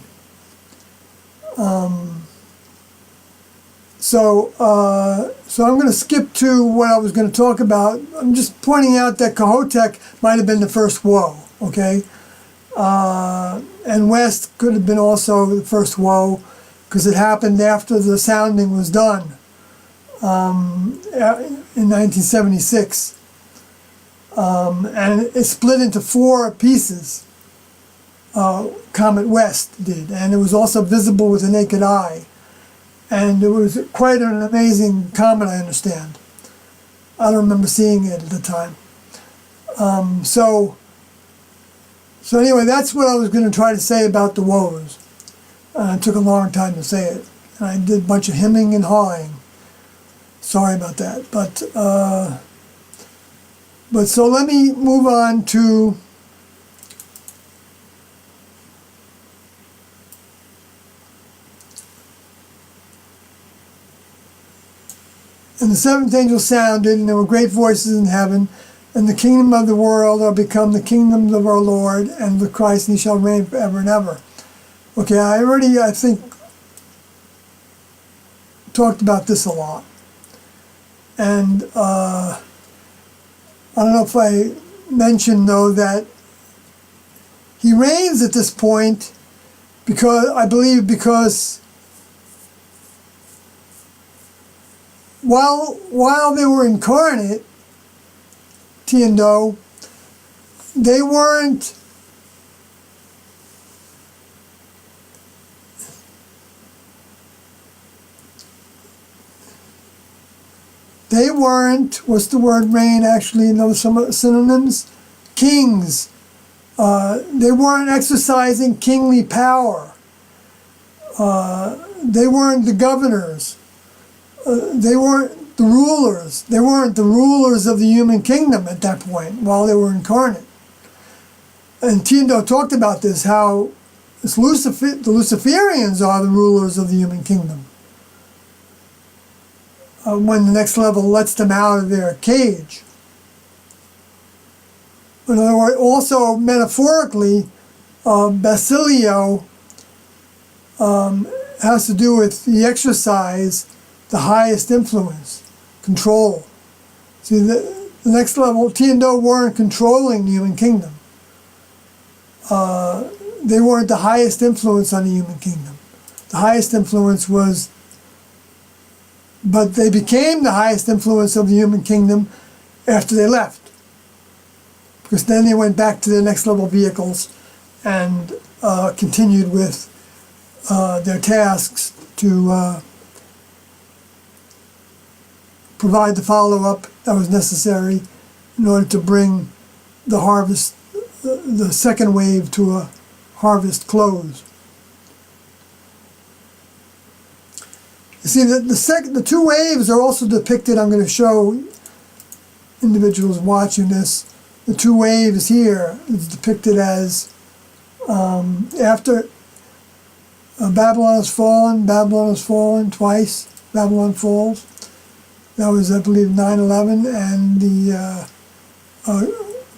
[SPEAKER 1] So I'm going to skip to what I was going to talk about. I'm just pointing out that Kohotec might have been the first woe, okay? And west could have been also the first woe, because it happened after the sounding was done in 1976. And it split into 4 pieces. Comet West did, and it was also visible with the naked eye. And it was quite an amazing comet, I understand. I don't remember seeing it at the time. So anyway, that's what I was going to try to say about the woes. It took a long time to say it. And I did a bunch of hemming and hawing. Sorry about that. But so let me move on to and the 7th angel sounded, and there were great voices in heaven, and the kingdom of the world are become the kingdoms of our Lord and of Christ, and he shall reign forever and ever. Okay, I think, talked about this a lot. And I don't know if I mentioned, though, that he reigns at this point because, I believe, because while they were incarnate, T and Do, they weren't what's the word reign actually, some synonyms? Kings. They weren't exercising kingly power. They weren't the governors. They weren't the rulers. They weren't the rulers of the human kingdom at that point while they were incarnate. And Tiendo talked about this, how the Luciferians are the rulers of the human kingdom. When the next level lets them out of their cage. In other words, also metaphorically, Basilio has to do with the exercise, the highest influence, control. See, the next level, T and Do weren't controlling the human kingdom. They weren't the highest influence on the human kingdom. The highest influence was, but they became the highest influence of the human kingdom after they left. Because then they went back to their next level vehicles and continued with their tasks to provide the follow-up that was necessary in order to bring the harvest, the second wave, to a harvest close. You see, the 2 waves are also depicted. I'm going to show individuals watching this. The 2 waves here is depicted as after Babylon has fallen twice. Babylon falls. That was, I believe, 9/11 and the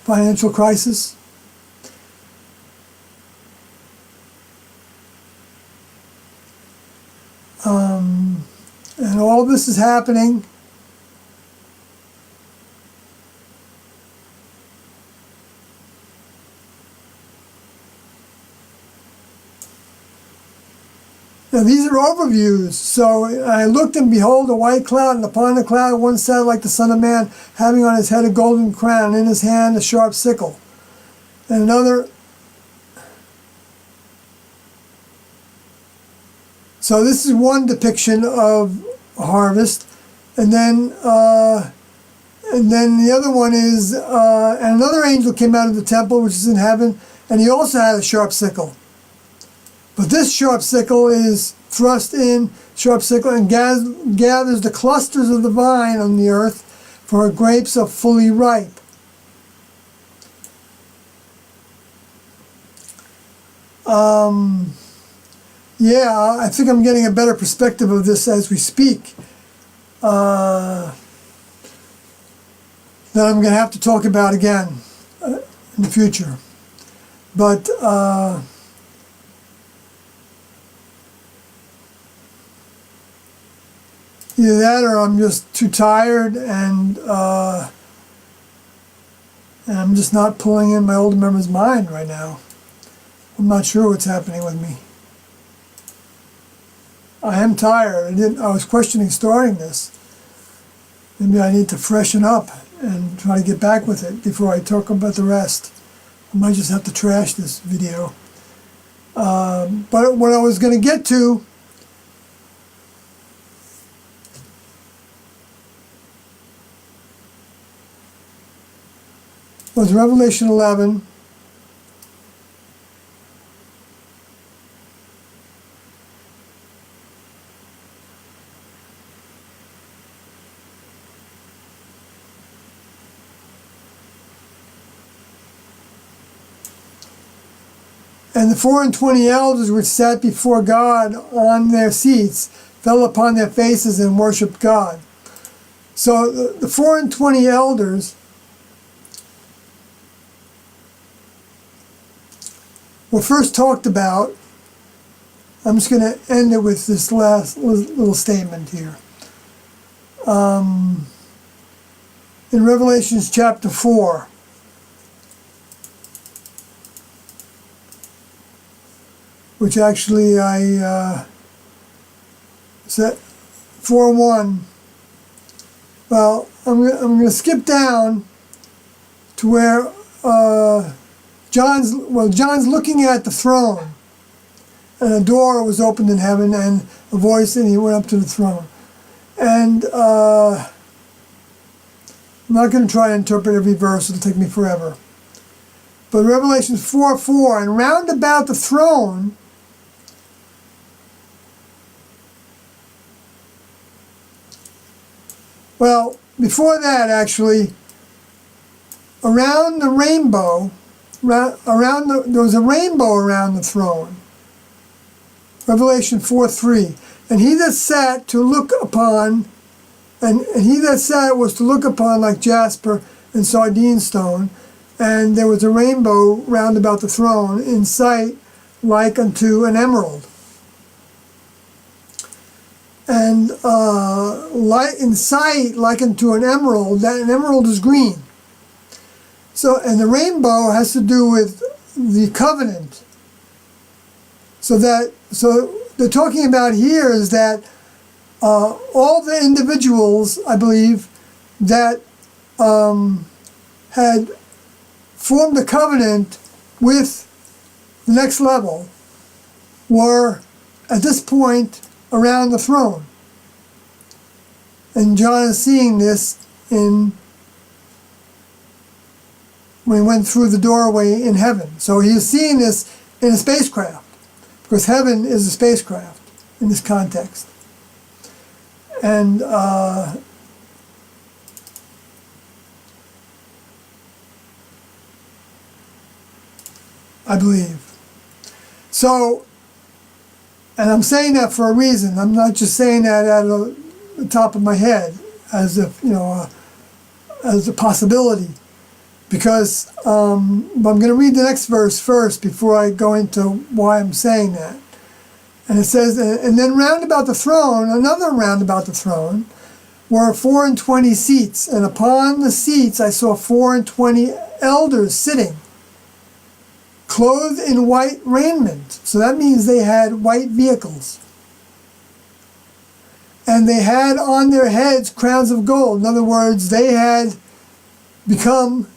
[SPEAKER 1] financial crisis. And all this is happening now. These are overviews. So I looked, and behold, a white cloud, and upon the cloud one sat like the Son of Man, having on his head a golden crown, and in his hand a sharp sickle. And another. So this is one depiction of a harvest, and then the other one is, and another angel came out of the temple which is in heaven, and he also had a sharp sickle. But this sharp sickle is thrust in, and gathers the clusters of the vine on the earth, for her grapes are fully ripe. Yeah, I think I'm getting a better perspective of this as we speak. That I'm going to have to talk about again in the future. But either that, or I'm just too tired, and I'm just not pulling in my older member's mind right now. I'm not sure what's happening with me. I am tired. I was questioning starting this. Maybe I need to freshen up and try to get back with it before I talk about the rest. I might just have to trash this video. But what I was going to get to was Revelation 11. And the 24 elders which sat before God on their seats fell upon their faces and worshipped God. So the 24 elders were first talked about. I'm just going to end it with this last little statement here. In Revelation chapter 4, which actually I set 4:1. Well, I'm going to skip down to where John's looking at the throne, and a door was opened in heaven, and a voice, and he went up to the throne. And I'm not going to try to interpret every verse; it'll take me forever. But Revelation 4:4, and round about the throne well, before that, actually, around the rainbow, there was a rainbow around the throne. Revelation 4:3. And he that sat to look upon, and he that sat was to look upon like jasper and sardine stone, and there was a rainbow round about the throne, in sight like unto an emerald. And in sight like unto an emerald, that an emerald is green. So, and the rainbow has to do with the covenant. So they're talking about here is that all the individuals, I believe, that had formed a covenant with the next level were at this point around the throne. And John is seeing this when he went through the doorway in heaven. So he is seeing this in a spacecraft, because heaven is a spacecraft in this context. And I believe. So, and I'm saying that for a reason. I'm not just saying that out of the top of my head as if, as a possibility. Because, but I'm going to read the next verse first before I go into why I'm saying that. And it says, and then round about the throne, another round about the throne, were 24 seats, and upon the seats I saw 24 elders sitting, clothed in white raiment. So that means they had white vehicles. And they had on their heads crowns of gold. In other words, they had become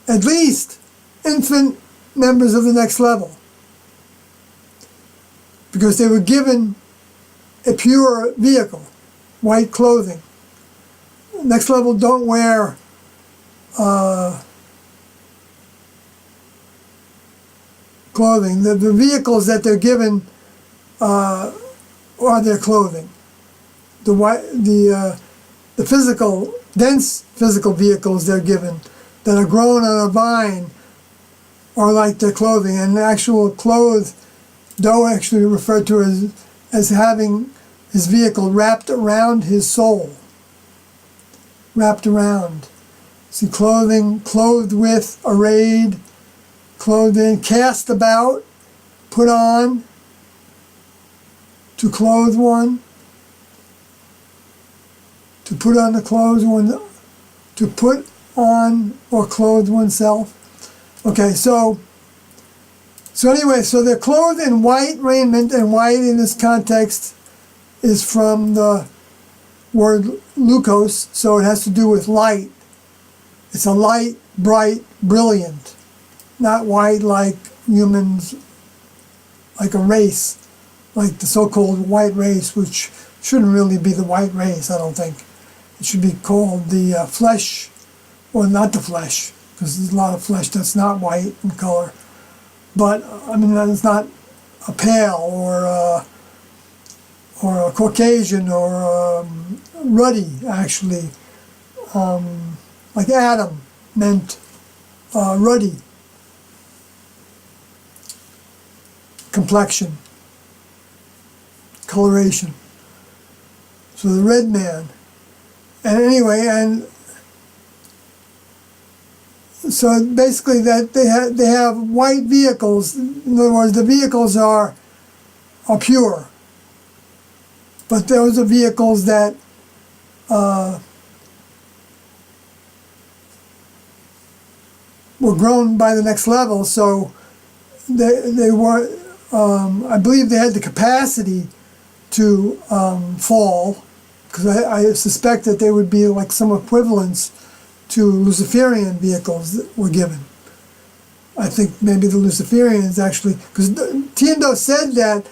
[SPEAKER 1] at least infant members of the next level, because they were given a pure vehicle, white clothing. Next level don't wear clothing. The vehicles that they're given are their clothing. The physical, dense physical vehicles they're given that are grown on a vine are like their clothing. And the actual clothes, though actually referred to as having his vehicle wrapped around his soul. Wrapped around. See, clothing, clothed with, arrayed, clothed in, cast about, put on, to clothe one, to put on the clothes one, to put on or clothe oneself. Okay, so So anyway, so they're clothed in white raiment, and white in this context is from the word leukos, so it has to do with light. It's a light, bright, brilliant, not white like humans, like a race, like the so-called white race, which shouldn't really be the white race, I don't think. It should be called the flesh, or not the flesh, because there's a lot of flesh that's not white in color. But, I mean, it's not a pale or a Caucasian or ruddy, actually. Like Adam meant ruddy complexion, coloration. So the red man. And anyway, and so basically that they have white vehicles. In other words, the vehicles are pure. But those are vehicles that were grown by the next level, so they were, I believe they had the capacity to fall, because I suspect that they would be like some equivalence to Luciferian vehicles that were given. I think maybe the Luciferians actually, because Tiendo said that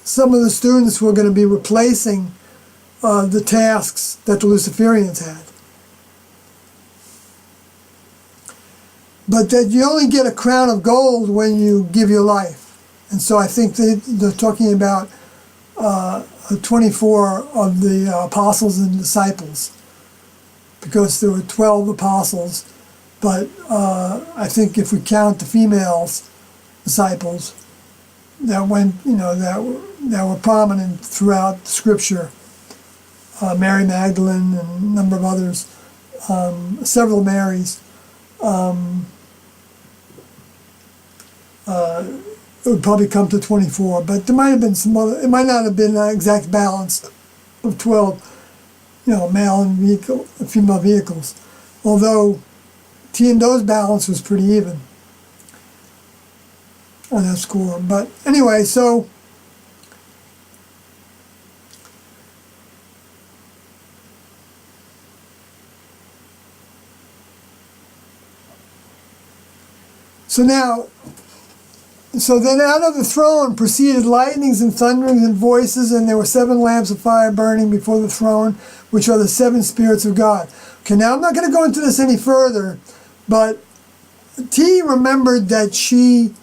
[SPEAKER 1] some of the students were going to be replacing the tasks that the Luciferians had. But that you only get a crown of gold when you give your life. And so I think they're talking about 24 of the apostles and disciples, because there were 12 apostles. But I think if we count the females disciples that went, that were prominent throughout Scripture, Mary Magdalene and a number of others, several Marys, it would probably come to 24, but there might have been some other, it might not have been an exact balance of 12, male and female vehicles, although Tiendo's balance was pretty even on that score. But anyway, so then out of the throne proceeded lightnings and thunderings and voices, and there were 7 lamps of fire burning before the throne, which are the 7 spirits of God. Okay, now I'm not going to go into this any further, but T remembered that she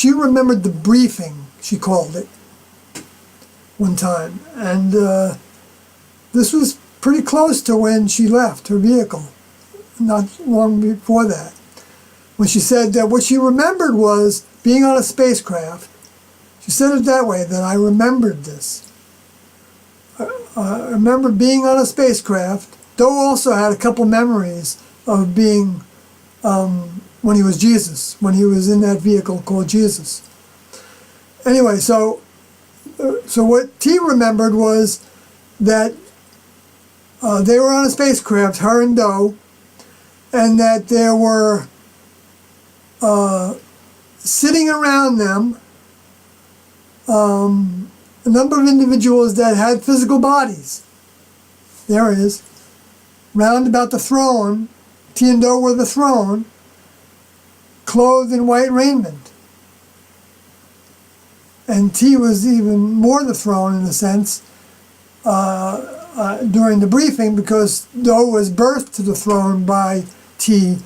[SPEAKER 1] remembered the briefing, she called it, one time. And this was pretty close to when she left her vehicle, not long before that, when she said that what she remembered was being on a spacecraft. She said it that way, that I remembered this. I remember being on a spacecraft. Doe also had a couple memories of being, when he was Jesus, when he was in that vehicle called Jesus. Anyway, so what T remembered was that they were on a spacecraft, her and Doe, and that there were sitting around them a number of individuals that had physical bodies. There it is. Round about the throne, T and Doe were the throne, clothed in white raiment. And T was even more the throne, in a sense, during the briefing, because Doe was birthed to the throne by T's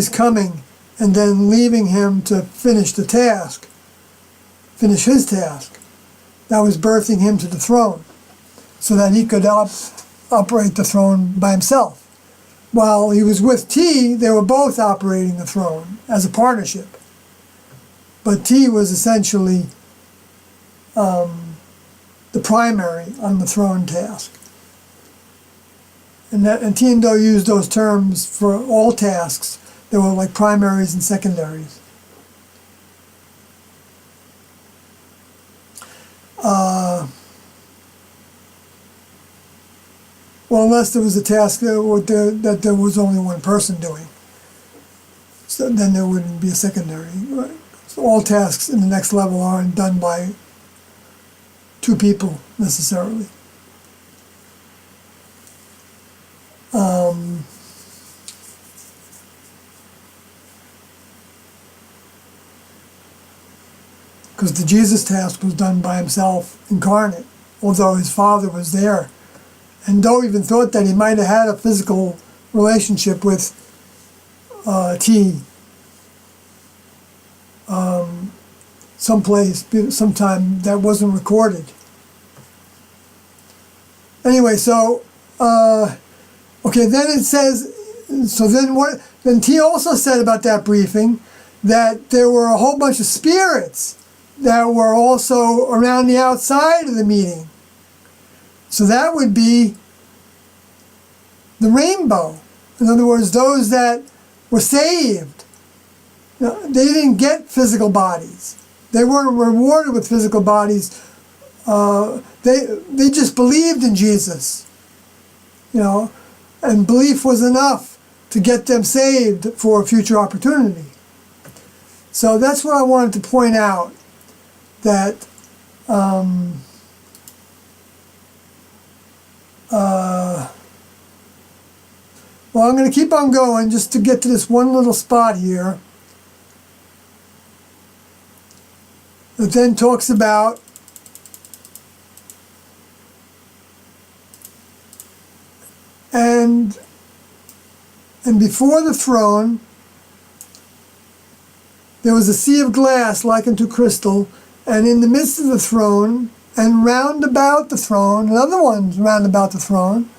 [SPEAKER 1] coming, and then leaving him to finish the task, finish his task. That was birthing him to the throne, so that he could operate the throne by himself. While he was with T, they were both operating the throne as a partnership. But T was essentially the primary on the throne task. And T and Doe used those terms for all tasks. They were like primaries and secondaries. Well, unless there was a task that there was only one person doing. So then there wouldn't be a secondary. Right? So all tasks in the next level aren't done by two people necessarily. Because the Jesus task was done by himself incarnate, although his father was there. And Doe even thought that he might have had a physical relationship with T sometime that wasn't recorded. Anyway, so okay, then it says, so then T also said about that briefing that there were a whole bunch of spirits that were also around the outside of the meeting. So that would be the rainbow. In other words, those that were saved. Now, they didn't get physical bodies. They weren't rewarded with physical bodies. They just believed in Jesus, and belief was enough to get them saved for a future opportunity. So that's what I wanted to point out, that well, I'm going to keep on going just to get to this one little spot here that then talks about and before the throne there was a sea of glass like unto crystal, and in the midst of the throne and round about the throne, and other ones round about the throne,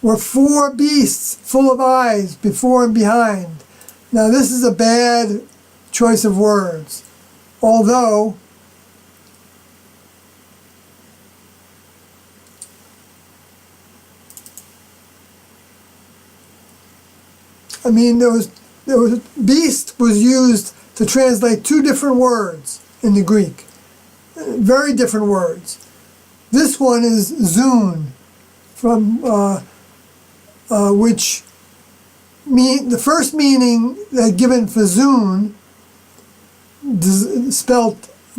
[SPEAKER 1] were 4 beasts full of eyes before and behind. Now this is a bad choice of words, although I mean there was beast was used to translate 2 different words in the Greek, very different words. This one is zoon, from which the first meaning given for zoon,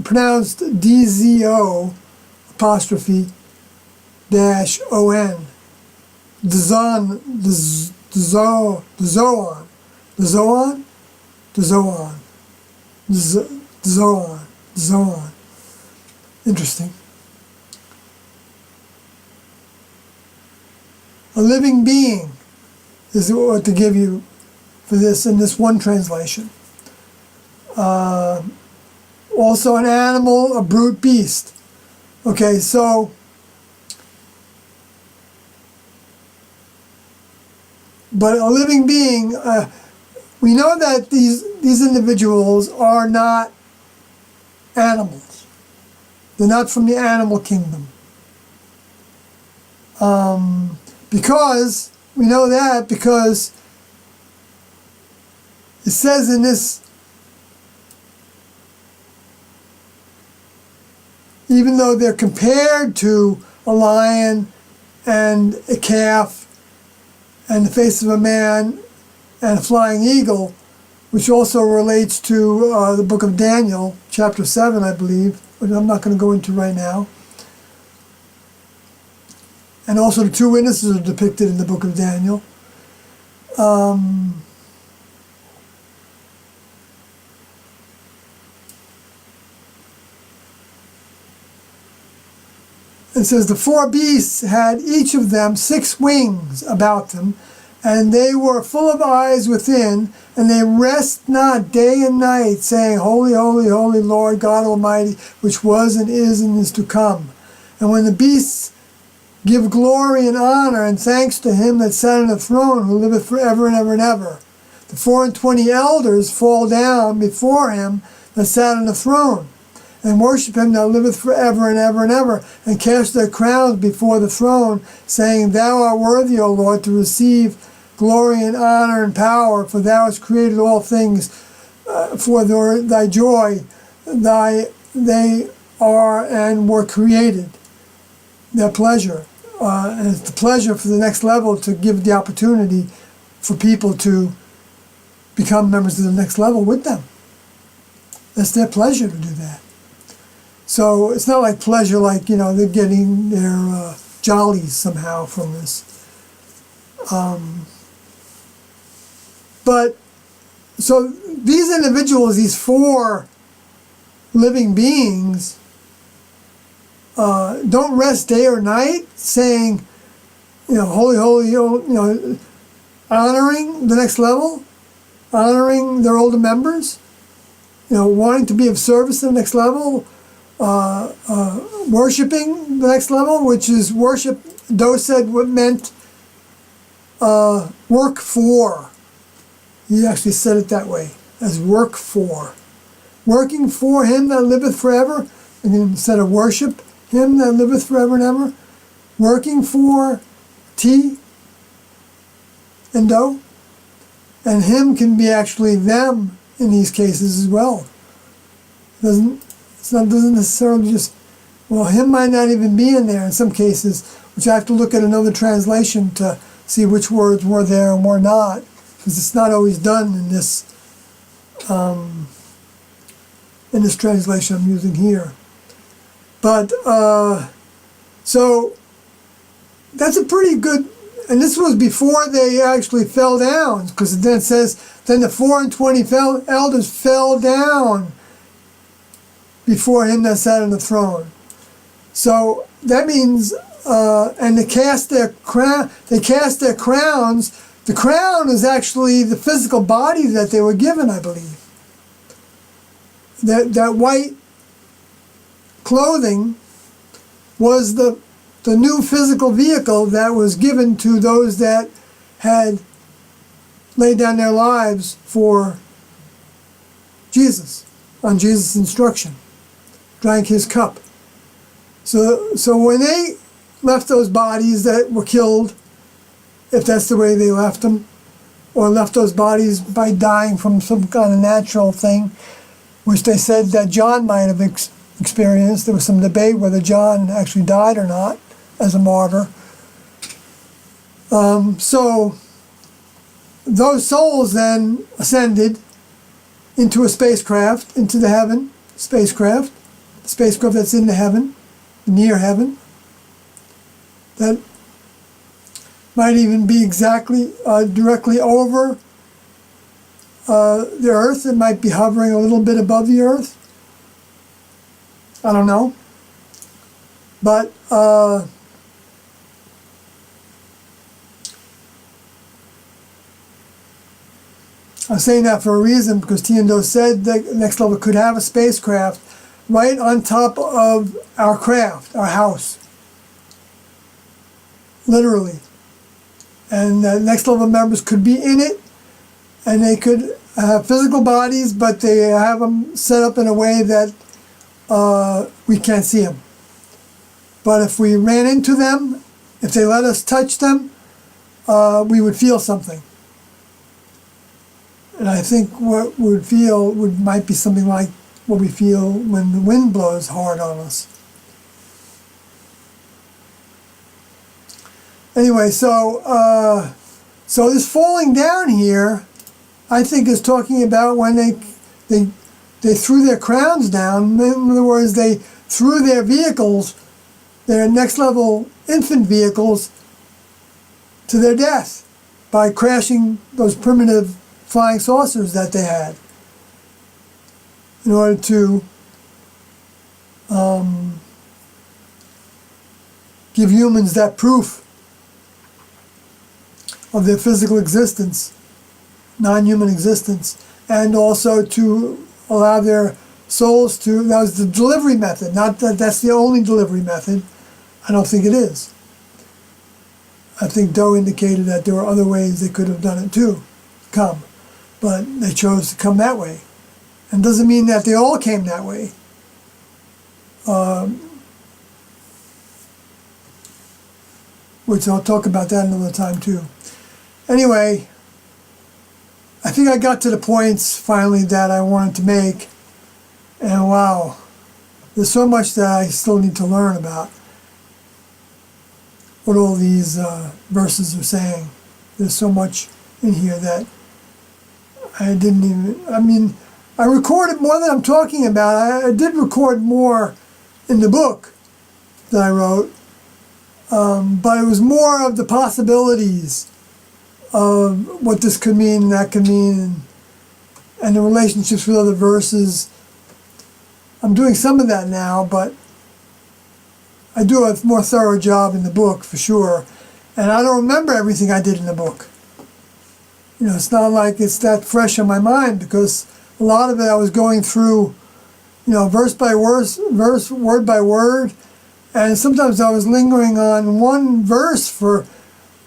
[SPEAKER 1] pronounced DZO apostrophe dash ON, the zoon. Interesting. A living being is what to give you for this in this one translation. Also an animal, a brute beast. Okay, so but a living being, we know that these individuals are not animals. They're not from the animal kingdom. Because we know that because it says in this, even though they're compared to a lion and a calf and the face of a man and a flying eagle, which also relates to the book of Daniel, chapter 7, I believe, which I'm not going to go into right now. And also the 2 witnesses are depicted in the book of Daniel. It says the 4 beasts had each of them 6 wings about them, and they were full of eyes within, and they rest not day and night, saying, Holy, holy, holy Lord God Almighty, which was and is to come. And when the beasts give glory and honor and thanks to him that sat on the throne, who liveth forever and ever and ever, the 24 elders fall down before him that sat on the throne, and worship him that liveth forever and ever and ever, and cast their crowns before the throne, saying, Thou art worthy, O Lord, to receive glory and honor and power, for thou hast created all things for thy joy. They are and were created. Their pleasure. And it's the pleasure for the next level to give the opportunity for people to become members of the next level with them. That's their pleasure to do that. So it's not like pleasure like, they're getting their jollies somehow from this. But, so these individuals, these 4 living beings, don't rest day or night saying, holy, holy, honoring the next level, honoring their older members, wanting to be of service to the next level, worshiping the next level, which is worship. Doe said what meant work for. He actually said it that way, as work for. Working for him that liveth forever, and instead of worship him that liveth forever and ever, working for T and Doe. And him can be actually them in these cases as well. Doesn't necessarily just, him might not even be in there in some cases, which I have to look at another translation to see which words were there and were not, because it's not always done in this translation I'm using here. But so that's a pretty good, and this was before they actually fell down, because then it says, then the 24 elders fell down before him that sat on the throne. So that means, and they cast their crowns. The crown is actually the physical body that they were given, I believe. That white clothing was the new physical vehicle that was given to those that had laid down their lives for Jesus, on Jesus' instruction, drank his cup. So when they left those bodies that were killed, if that's the way they left them, or left those bodies by dying from some kind of natural thing, which they said that John might have experienced. There was some debate whether John actually died or not as a martyr. So those souls then ascended into a spacecraft, into the spacecraft that's in the heaven, near heaven, that might even be exactly directly over the earth. It might be hovering a little bit above the earth. I don't know. But I'm saying that for a reason, because Tiendo said the next level could have a spacecraft right on top of our craft, our house. Literally. And the next level members could be in it, and they could have physical bodies, but they have them set up in a way that we can't see them. But if we ran into them, if they let us touch them, we would feel something. And I think what we would feel might be something like what we feel when the wind blows hard on us. Anyway, so this falling down here, I think, is talking about when they threw their crowns down. In other words, they threw their vehicles, their next level infant vehicles, to their death by crashing those primitive flying saucers that they had, in order to give humans that proof of their physical existence, non-human existence, and also to allow their souls to, that was the delivery method, not that that's the only delivery method. I don't think it is. I think Doe indicated that there were other ways they could have done it too, but they chose to come that way. And doesn't mean that they all came that way. Which I'll talk about that another time too. Anyway, I think I got to the points finally that I wanted to make. And wow, there's so much that I still need to learn about what all these verses are saying. There's so much in here that I didn't even, I mean, I recorded more than I'm talking about. I did record more in the book that I wrote, but it was more of the possibilities of what this could mean and that could mean, and the relationships with other verses. I'm doing some of that now, but I do a more thorough job in the book for sure. And I don't remember everything I did in the book. You know, it's not like it's that fresh in my mind, because a lot of it I was going through, you know, verse by verse, word by word, and sometimes I was lingering on one verse for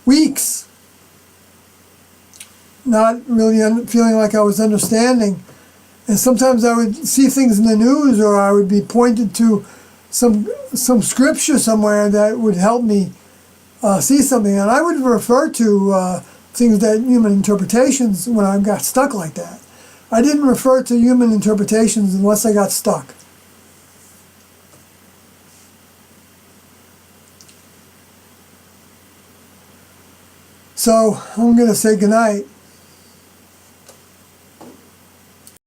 [SPEAKER 1] weeks, not really feeling like I was understanding. And sometimes I would see things in the news, or I would be pointed to some scripture somewhere that would help me see something, and I would refer to things that human interpretations when I got stuck like that. I didn't refer to human interpretations unless I got stuck. So I'm going to say goodnight.